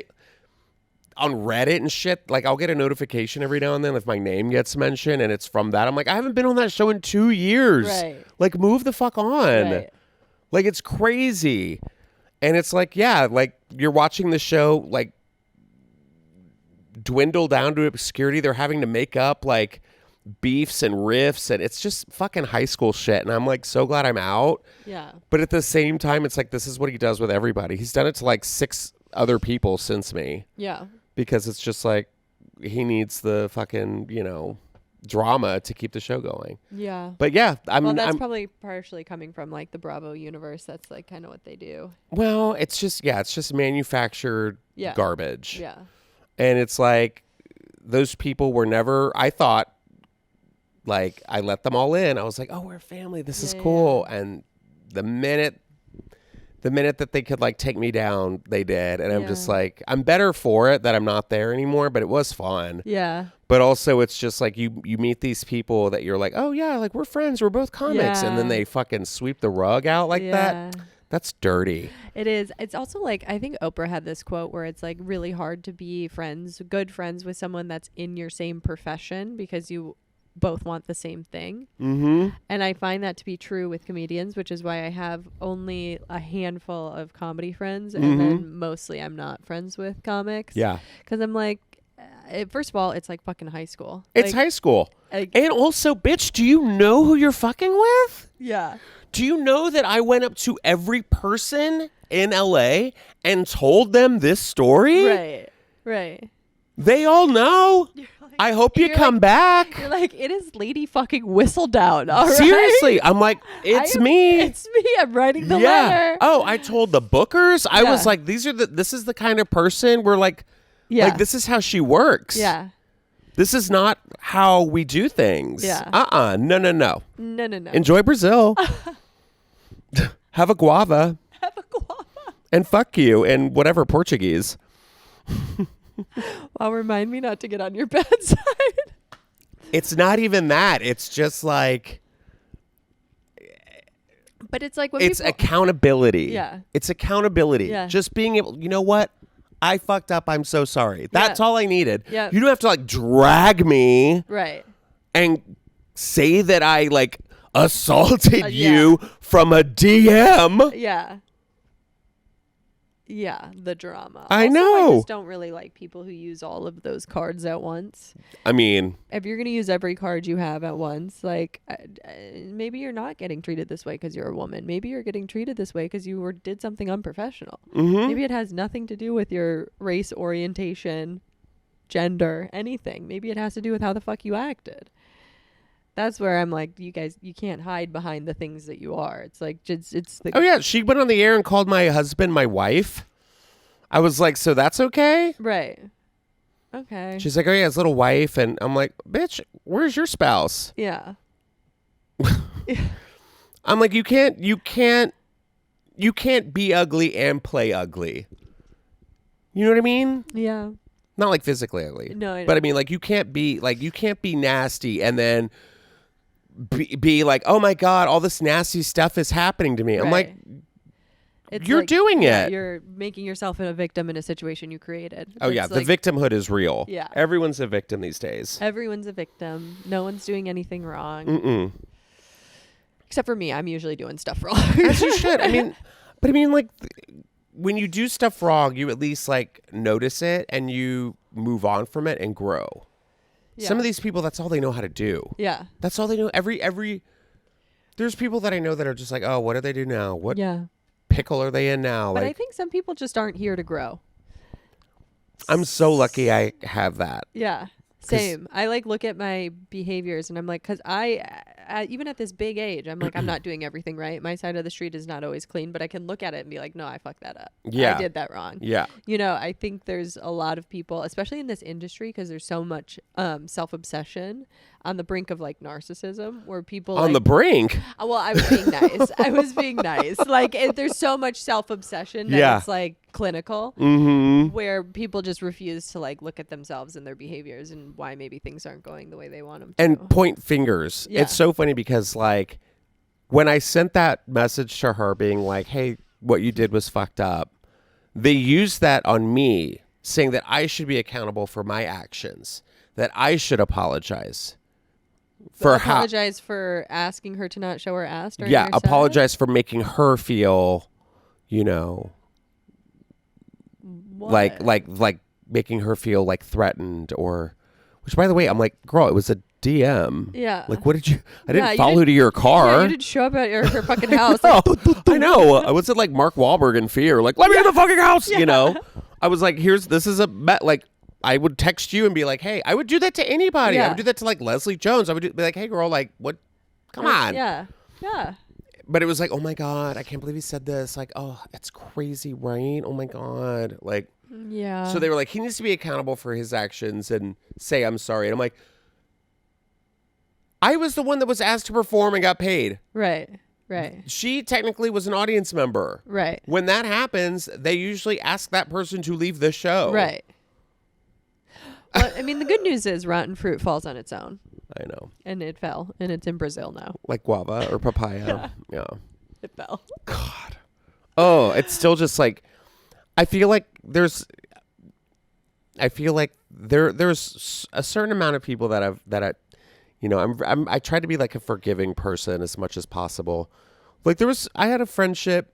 on Reddit and shit, like I'll get a notification every now and then if my name gets mentioned and it's from that. I'm like, I haven't been on that show in 2 years. Right. Like, move the fuck on. Right. Like, it's crazy. And it's like, yeah, like you're watching the show like dwindle down to obscurity. They're having to make up like beefs and riffs and it's just fucking high school shit. And I'm like, so glad I'm out. Yeah. But at the same time, it's like, this is what he does with everybody. He's done it to like 6 other people since me. Yeah. Because it's just like, he needs the fucking, drama to keep the show going. Yeah. But yeah, that's probably partially coming from like the Bravo universe. That's like kind of what they do. Well, it's just manufactured garbage. Yeah. And it's like, those people were never, I thought, like, I let them all in. I was like, oh, we're family. This is cool. Yeah. And the minute The minute that they could like take me down, they did. And I'm just like, I'm better for it that I'm not there anymore, but it was fun. Yeah. But also it's just like you meet these people that you're like, oh yeah, like we're friends. We're both comics. And then they fucking sweep the rug out like that. That's dirty. It is. It's also like, I think Oprah had this quote where it's like really hard to be good friends with someone that's in your same profession because you both want the same thing. Mm-hmm. And I find that to be true with comedians, which is why I have only a handful of comedy friends. And then mostly I'm not friends with comics. Yeah. Because I'm like, first of all, it's like fucking high school. It's high school. And also, bitch, do you know who you're fucking with? Yeah. Do you know that I went up to every person in LA and told them this story? Right. They all know. I hope you come back. You're like, it is Lady fucking Whistledown. All right? Seriously, I'm like, it's me. It's me. I'm writing the letter. Oh, I told the bookers. I was like, this is the kind of person we're like, this is how she works. Yeah. This is not how we do things. Yeah. No. No. Enjoy Brazil. Have a guava. And fuck you in whatever Portuguese. Well, remind me not to get on your bad side. It's not even that. It's just like... But it's like when it's accountability. Yeah. It's accountability. Yeah. Just being able... You know what? I fucked up. I'm so sorry. That's all I needed. Yeah. You don't have to like drag me. Right. And say that I like assaulted you from a DM. Yeah. Yeah, the drama. I also, know. I just don't really like people who use all of those cards at once. I mean, if you're going to use every card you have at once, like maybe you're not getting treated this way because you're a woman. Maybe you're getting treated this way because you did something unprofessional. Maybe it has nothing to do with your race, orientation, gender, anything. Maybe it has to do with how the fuck you acted. That's where I'm like, you guys, you can't hide behind the things that you are. It's like, oh yeah, she went on the air and called my husband my wife. I was like, so that's okay? Right. Okay. She's like, oh yeah, his little wife. And I'm like, bitch, where's your spouse? Yeah. I'm like, you can't be ugly and play ugly. You know what I mean? Yeah. Not like physically ugly. No, I know. But I mean, like, you can't be nasty and then be like, oh my God, all this nasty stuff is happening to me. I'm like, you're like, doing it. You're making yourself a victim in a situation you created. Oh yeah, the victimhood is real. Yeah. Everyone's a victim these days. Everyone's a victim. No one's doing anything wrong. Except for me. I'm usually doing stuff wrong. As you should. I mean, like, when you do stuff wrong, you at least like notice it and you move on from it and grow. Yeah. Some of these people, that's all they know how to do. Yeah. That's all they know. There's people that I know that are just like, oh, what do they do now? What pickle are they in now? But like, I think some people just aren't here to grow. I'm so lucky I have that. Yeah. Same. I like look at my behaviors and I'm like, because I even at this big age, I'm like, I'm not doing everything right. My side of the street is not always clean, but I can look at it and be like, no, I fucked that up. Yeah. I did that wrong. Yeah. You know, I think there's a lot of people, especially in this industry, because there's so much self-obsession on the brink of like narcissism where people on the brink. Well, I was being nice. I was being nice. Like there's so much self-obsession that it's like clinical where people just refuse to like look at themselves and their behaviors and why maybe things aren't going the way they want them to. And point fingers. Yeah. It's so funny because like when I sent that message to her being like, hey, what you did was fucked up, they used that on me saying that I should be accountable for my actions, that I should apologize. Apologize for asking her to not show her ass during her set? Apologize for making her feel, you know, what? like making her feel like threatened or, which by the way, I'm like, girl, it was a DM. Yeah. Like, what did you? I didn't follow you to your car. Yeah, you didn't show up at her fucking house. Like, I know. I was at like Mark Wahlberg in Fear. Like, let me in the fucking house. Yeah. You know. I was like, this is a like. I would text you and be like, hey, I would do that to anybody. Yeah. I would do that to like Leslie Jones. I would be like, hey, girl, like, what? Come on. Yeah. Yeah. But it was like, oh my God, I can't believe he said this. Like, oh, it's crazy, right? Oh my God. Like, yeah. So they were like, he needs to be accountable for his actions and say, I'm sorry. And I'm like, I was the one that was asked to perform and got paid. Right. Right. She technically was an audience member. Right. When that happens, they usually ask that person to leave the show. Right. Well, I mean, the good news is rotten fruit falls on its own. I know. And it fell. And it's in Brazil now. Like guava or papaya. Yeah. It fell. God. Oh, it's still just like, I feel like there's a certain amount of people that I try to be like a forgiving person as much as possible. Like I had a friendship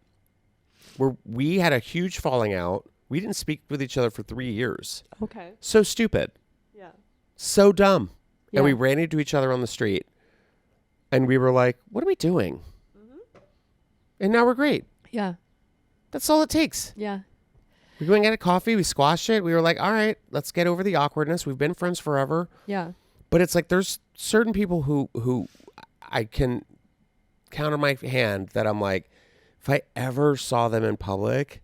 where we had a huge falling out. We didn't speak with each other for 3 years. Okay. So stupid. Yeah. So dumb. Yeah. And we ran into each other on the street and we were like, what are we doing? Mm-hmm. And now we're great. Yeah. That's all it takes. Yeah. We went and got a coffee. We squashed it. We were like, all right, let's get over the awkwardness. We've been friends forever. Yeah. But it's like there's certain people who I can count on my hand that I'm like, if I ever saw them in public,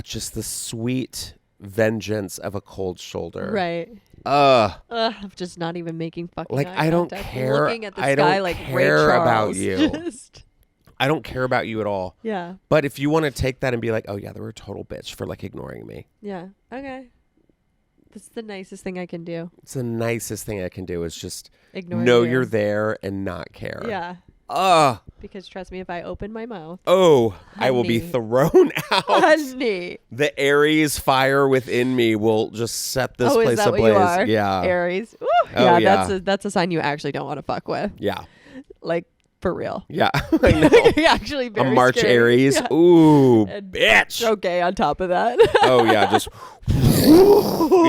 just the sweet vengeance of a cold shoulder. Right. I'm just not even making fucking like eye I don't contact. care. Looking at the I sky don't like care Ray about Charles. you. Just... I don't care about you at all. Yeah. But if you want to take that and be like, oh yeah, they were a total bitch for like ignoring me. Yeah. Okay. That's the nicest thing I can do. It's the nicest thing I can do is just Ignore know you. you're there and not care. Yeah. Because trust me, if I open my mouth, I will be Honey. thrown out. honey. The Aries fire within me will just set this place is that ablaze. what you are? Yeah. Aries. Woo. Oh, yeah, that's a sign you actually don't want to fuck with. Yeah. Like for real. Yeah. I know. You're actually A very March scary. Aries. Yeah. Ooh, And bitch. so gay on top of that. Oh yeah, just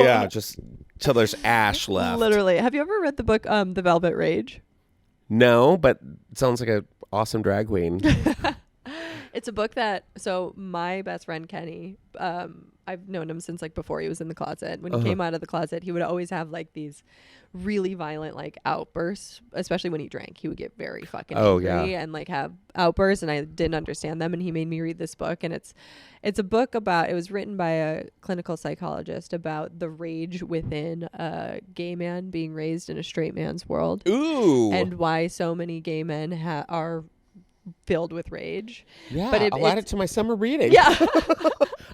yeah, just till there's ash left. Literally. Have you ever read the book The Velvet Rage? No, but it sounds like a awesome drag queen. It's a book that, so my best friend Kenny, I've known him since like before he was in the closet. When he came out of the closet, he would always have like these really violent like outbursts, especially when he drank. He would get very fucking angry and like have outbursts, and I didn't understand them, and he made me read this book. And it's a book about, it was written by a clinical psychologist about the rage within a gay man being raised in a straight man's world. Ooh. And why so many gay men are filled with rage. Yeah, but I'll add it to my summer reading. Yeah.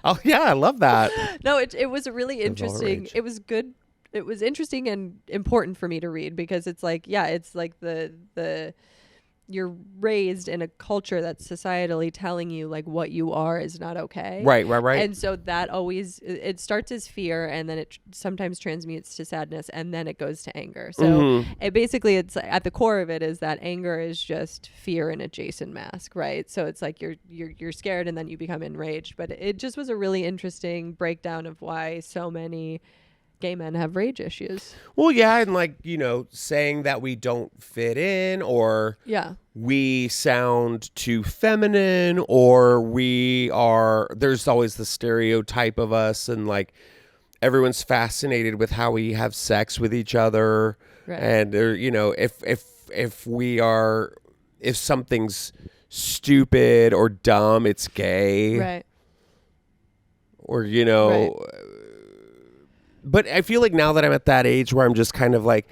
Oh yeah, I love that. No, it was a really interesting. Rage. It was good. It was interesting and important for me to read because it's like, yeah, it's like the you're raised in a culture that's societally telling you like what you are is not okay. Right. And so that always, it starts as fear, and then it sometimes transmutes to sadness, and then it goes to anger. So it basically, it's at the core of it is that anger is just fear in a Jason mask, right? So it's like you're scared and then you become enraged. But it just was a really interesting breakdown of why so many gay men have rage issues. Well, yeah, and like, saying that we don't fit in, or we sound too feminine, or there's always the stereotype of us, and like everyone's fascinated with how we have sex with each other. Right. And if something's stupid or dumb, it's gay. Right. Or, right. But I feel like now that I'm at that age where I'm just kind of like,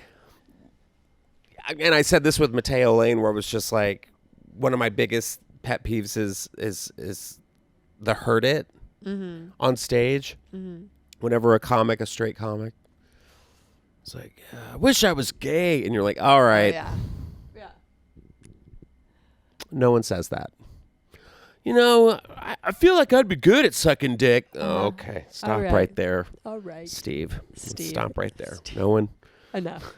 and I said this with Mateo Lane, where it was just like, one of my biggest pet peeves is the hurt it on stage. Mm-hmm. Whenever a straight comic, it's like, I wish I was gay. And you're like, all right. Oh, yeah. No one says that. I feel like I'd be good at sucking dick. Oh, okay. Stop right there. All right. Steve. Stop right there. No one. Enough.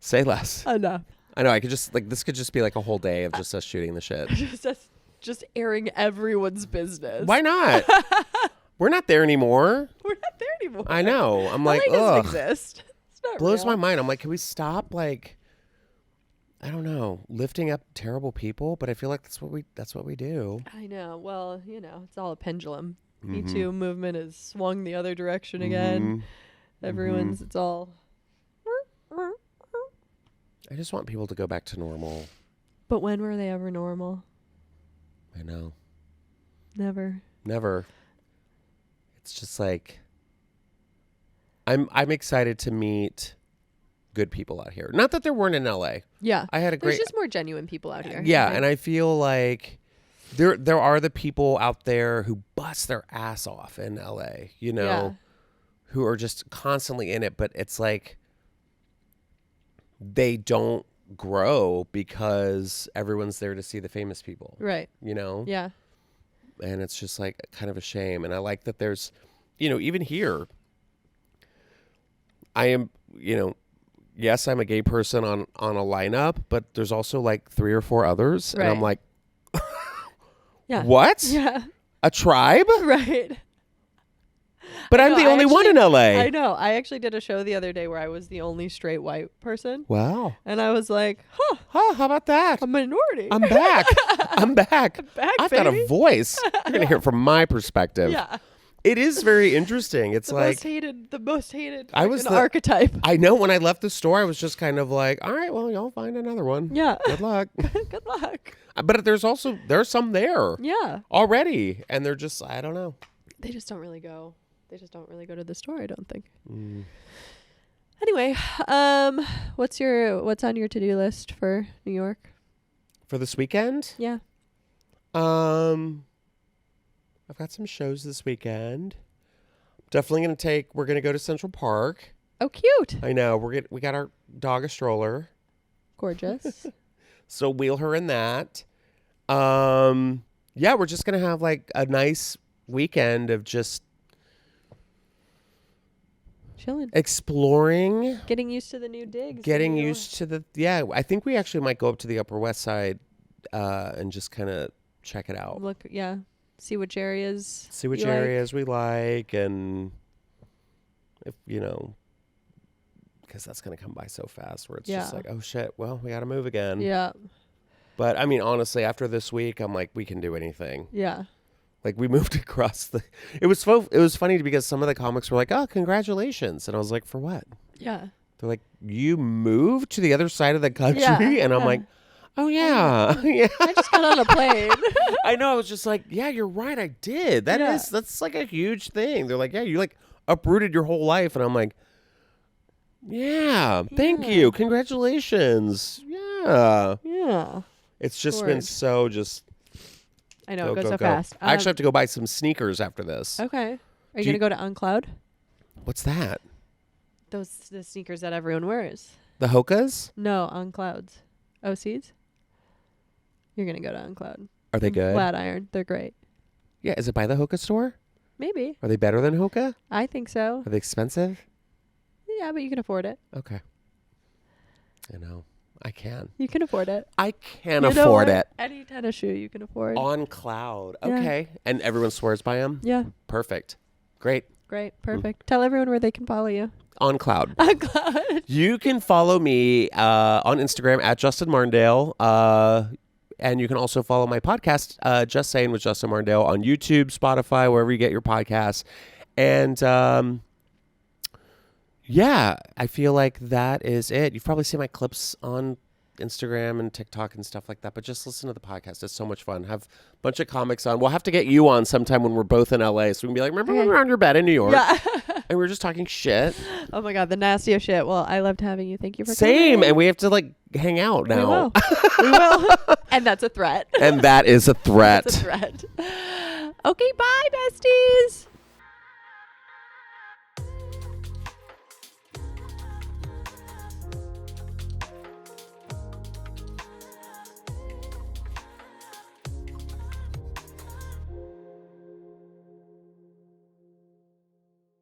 Say less. Enough. I know. I could just this could just be like a whole day of just us shooting the shit. just airing everyone's business. Why not? We're not there anymore. We're not there anymore. I know. I'm like, LA doesn't exist. It's not blows real. my mind. I'm like, can we stop like, I don't know, lifting up terrible people? But I feel like that's what we do. I know. Well, it's all a pendulum. Me Too movement has swung the other direction again. Everyone's, it's all. I just want people to go back to normal. But when were they ever normal? I know. Never. It's just like, I'm excited to meet good people out here. Not that there weren't in LA. Yeah. I had a There's great. just more genuine people out here. Yeah, right? and I feel like there are the people out there who bust their ass off in LA, who are just constantly in it, but it's like they don't grow because everyone's there to see the famous people. Right. Yeah. And it's just like kind of a shame. And I like that there's, even here, I am, yes, I'm a gay person on a lineup, but there's also like 3 or 4 others. Right. And I'm like, yeah. What? Yeah. A tribe? Right. But I'm the only one in LA. I know. I actually did a show the other day where I was the only straight white person. Wow. And I was like, how about that? a minority. I'm back. I'm back. I've got a voice. You're going to hear it from my perspective. Yeah. It is very interesting. It's the most hated I was the archetype. I know when I left the store, I was just kind of like, all right, well, y'all find another one. Yeah. Good luck. Good luck. But there's some there. Yeah. Already. And they're just, I don't know. They just don't really go. They just don't really go to the store, I don't think. Anyway, what's on your to-do list for New York? For this weekend? Yeah. I've got some shows this weekend. Definitely we're going to go to Central Park. Oh, cute. I know. We got our dog a stroller. Gorgeous. So wheel her in that. Yeah, we're just going to have like a nice weekend of just chilling, exploring, getting used to the new digs, I think we actually might go up to the Upper West Side and just kind of check it out. See which areas we like, and if because that's going to come by so fast where it's just like, oh shit, well, we got to move again. Yeah. But I mean, honestly, after this week, I'm like, we can do anything. Yeah. Like we moved across it was funny because some of the comics were like, oh, congratulations. And I was like, for what? Yeah. They're like, you moved to the other side of the country? And I'm like, oh yeah. Yeah. I just got on a plane. I know. I was just like, yeah, you're right. I did. That's like a huge thing. They're like, yeah, you like uprooted your whole life. And I'm like, yeah, thank you. Congratulations. Yeah. Yeah. It's just been so just. I know, it goes so fast. I actually have to go buy some sneakers after this. Okay. Are you going to go to UnCloud? What's that? The sneakers that everyone wears. The Hokas? No, UnClouds. OCs? You're going to go to UnCloud. Are they good? Flatiron. They're great. Yeah, is it by the Hoka store? Maybe. Are they better than Hoka? I think so. Are they expensive? Yeah, but you can afford it. Okay. I know. I can. You can afford it. I can afford it. Any tennis shoe you can afford. On Cloud. Okay. Yeah. And everyone swears by them? Yeah. Perfect. Great. Perfect. Tell everyone where they can follow you. On Cloud. On Cloud. You can follow me on Instagram at Justin Martindale. And you can also follow my podcast, Just Saying with Justin Martindale, on YouTube, Spotify, wherever you get your podcasts. And yeah, I feel like that is it. You've probably seen my clips on Instagram and TikTok and stuff like that, but just listen to the podcast. It's so much fun. Have a bunch of comics on. We'll have to get you on sometime when we're both in LA, so we can be like, remember when we were on your bed in New York? Yeah. And we were just talking shit. Oh my God, the nastiest shit. Well, I loved having you. Thank you for Same, coming. and we have to like hang out now. We will. And that's a threat. And that is a threat. That's a threat. Okay, bye, besties.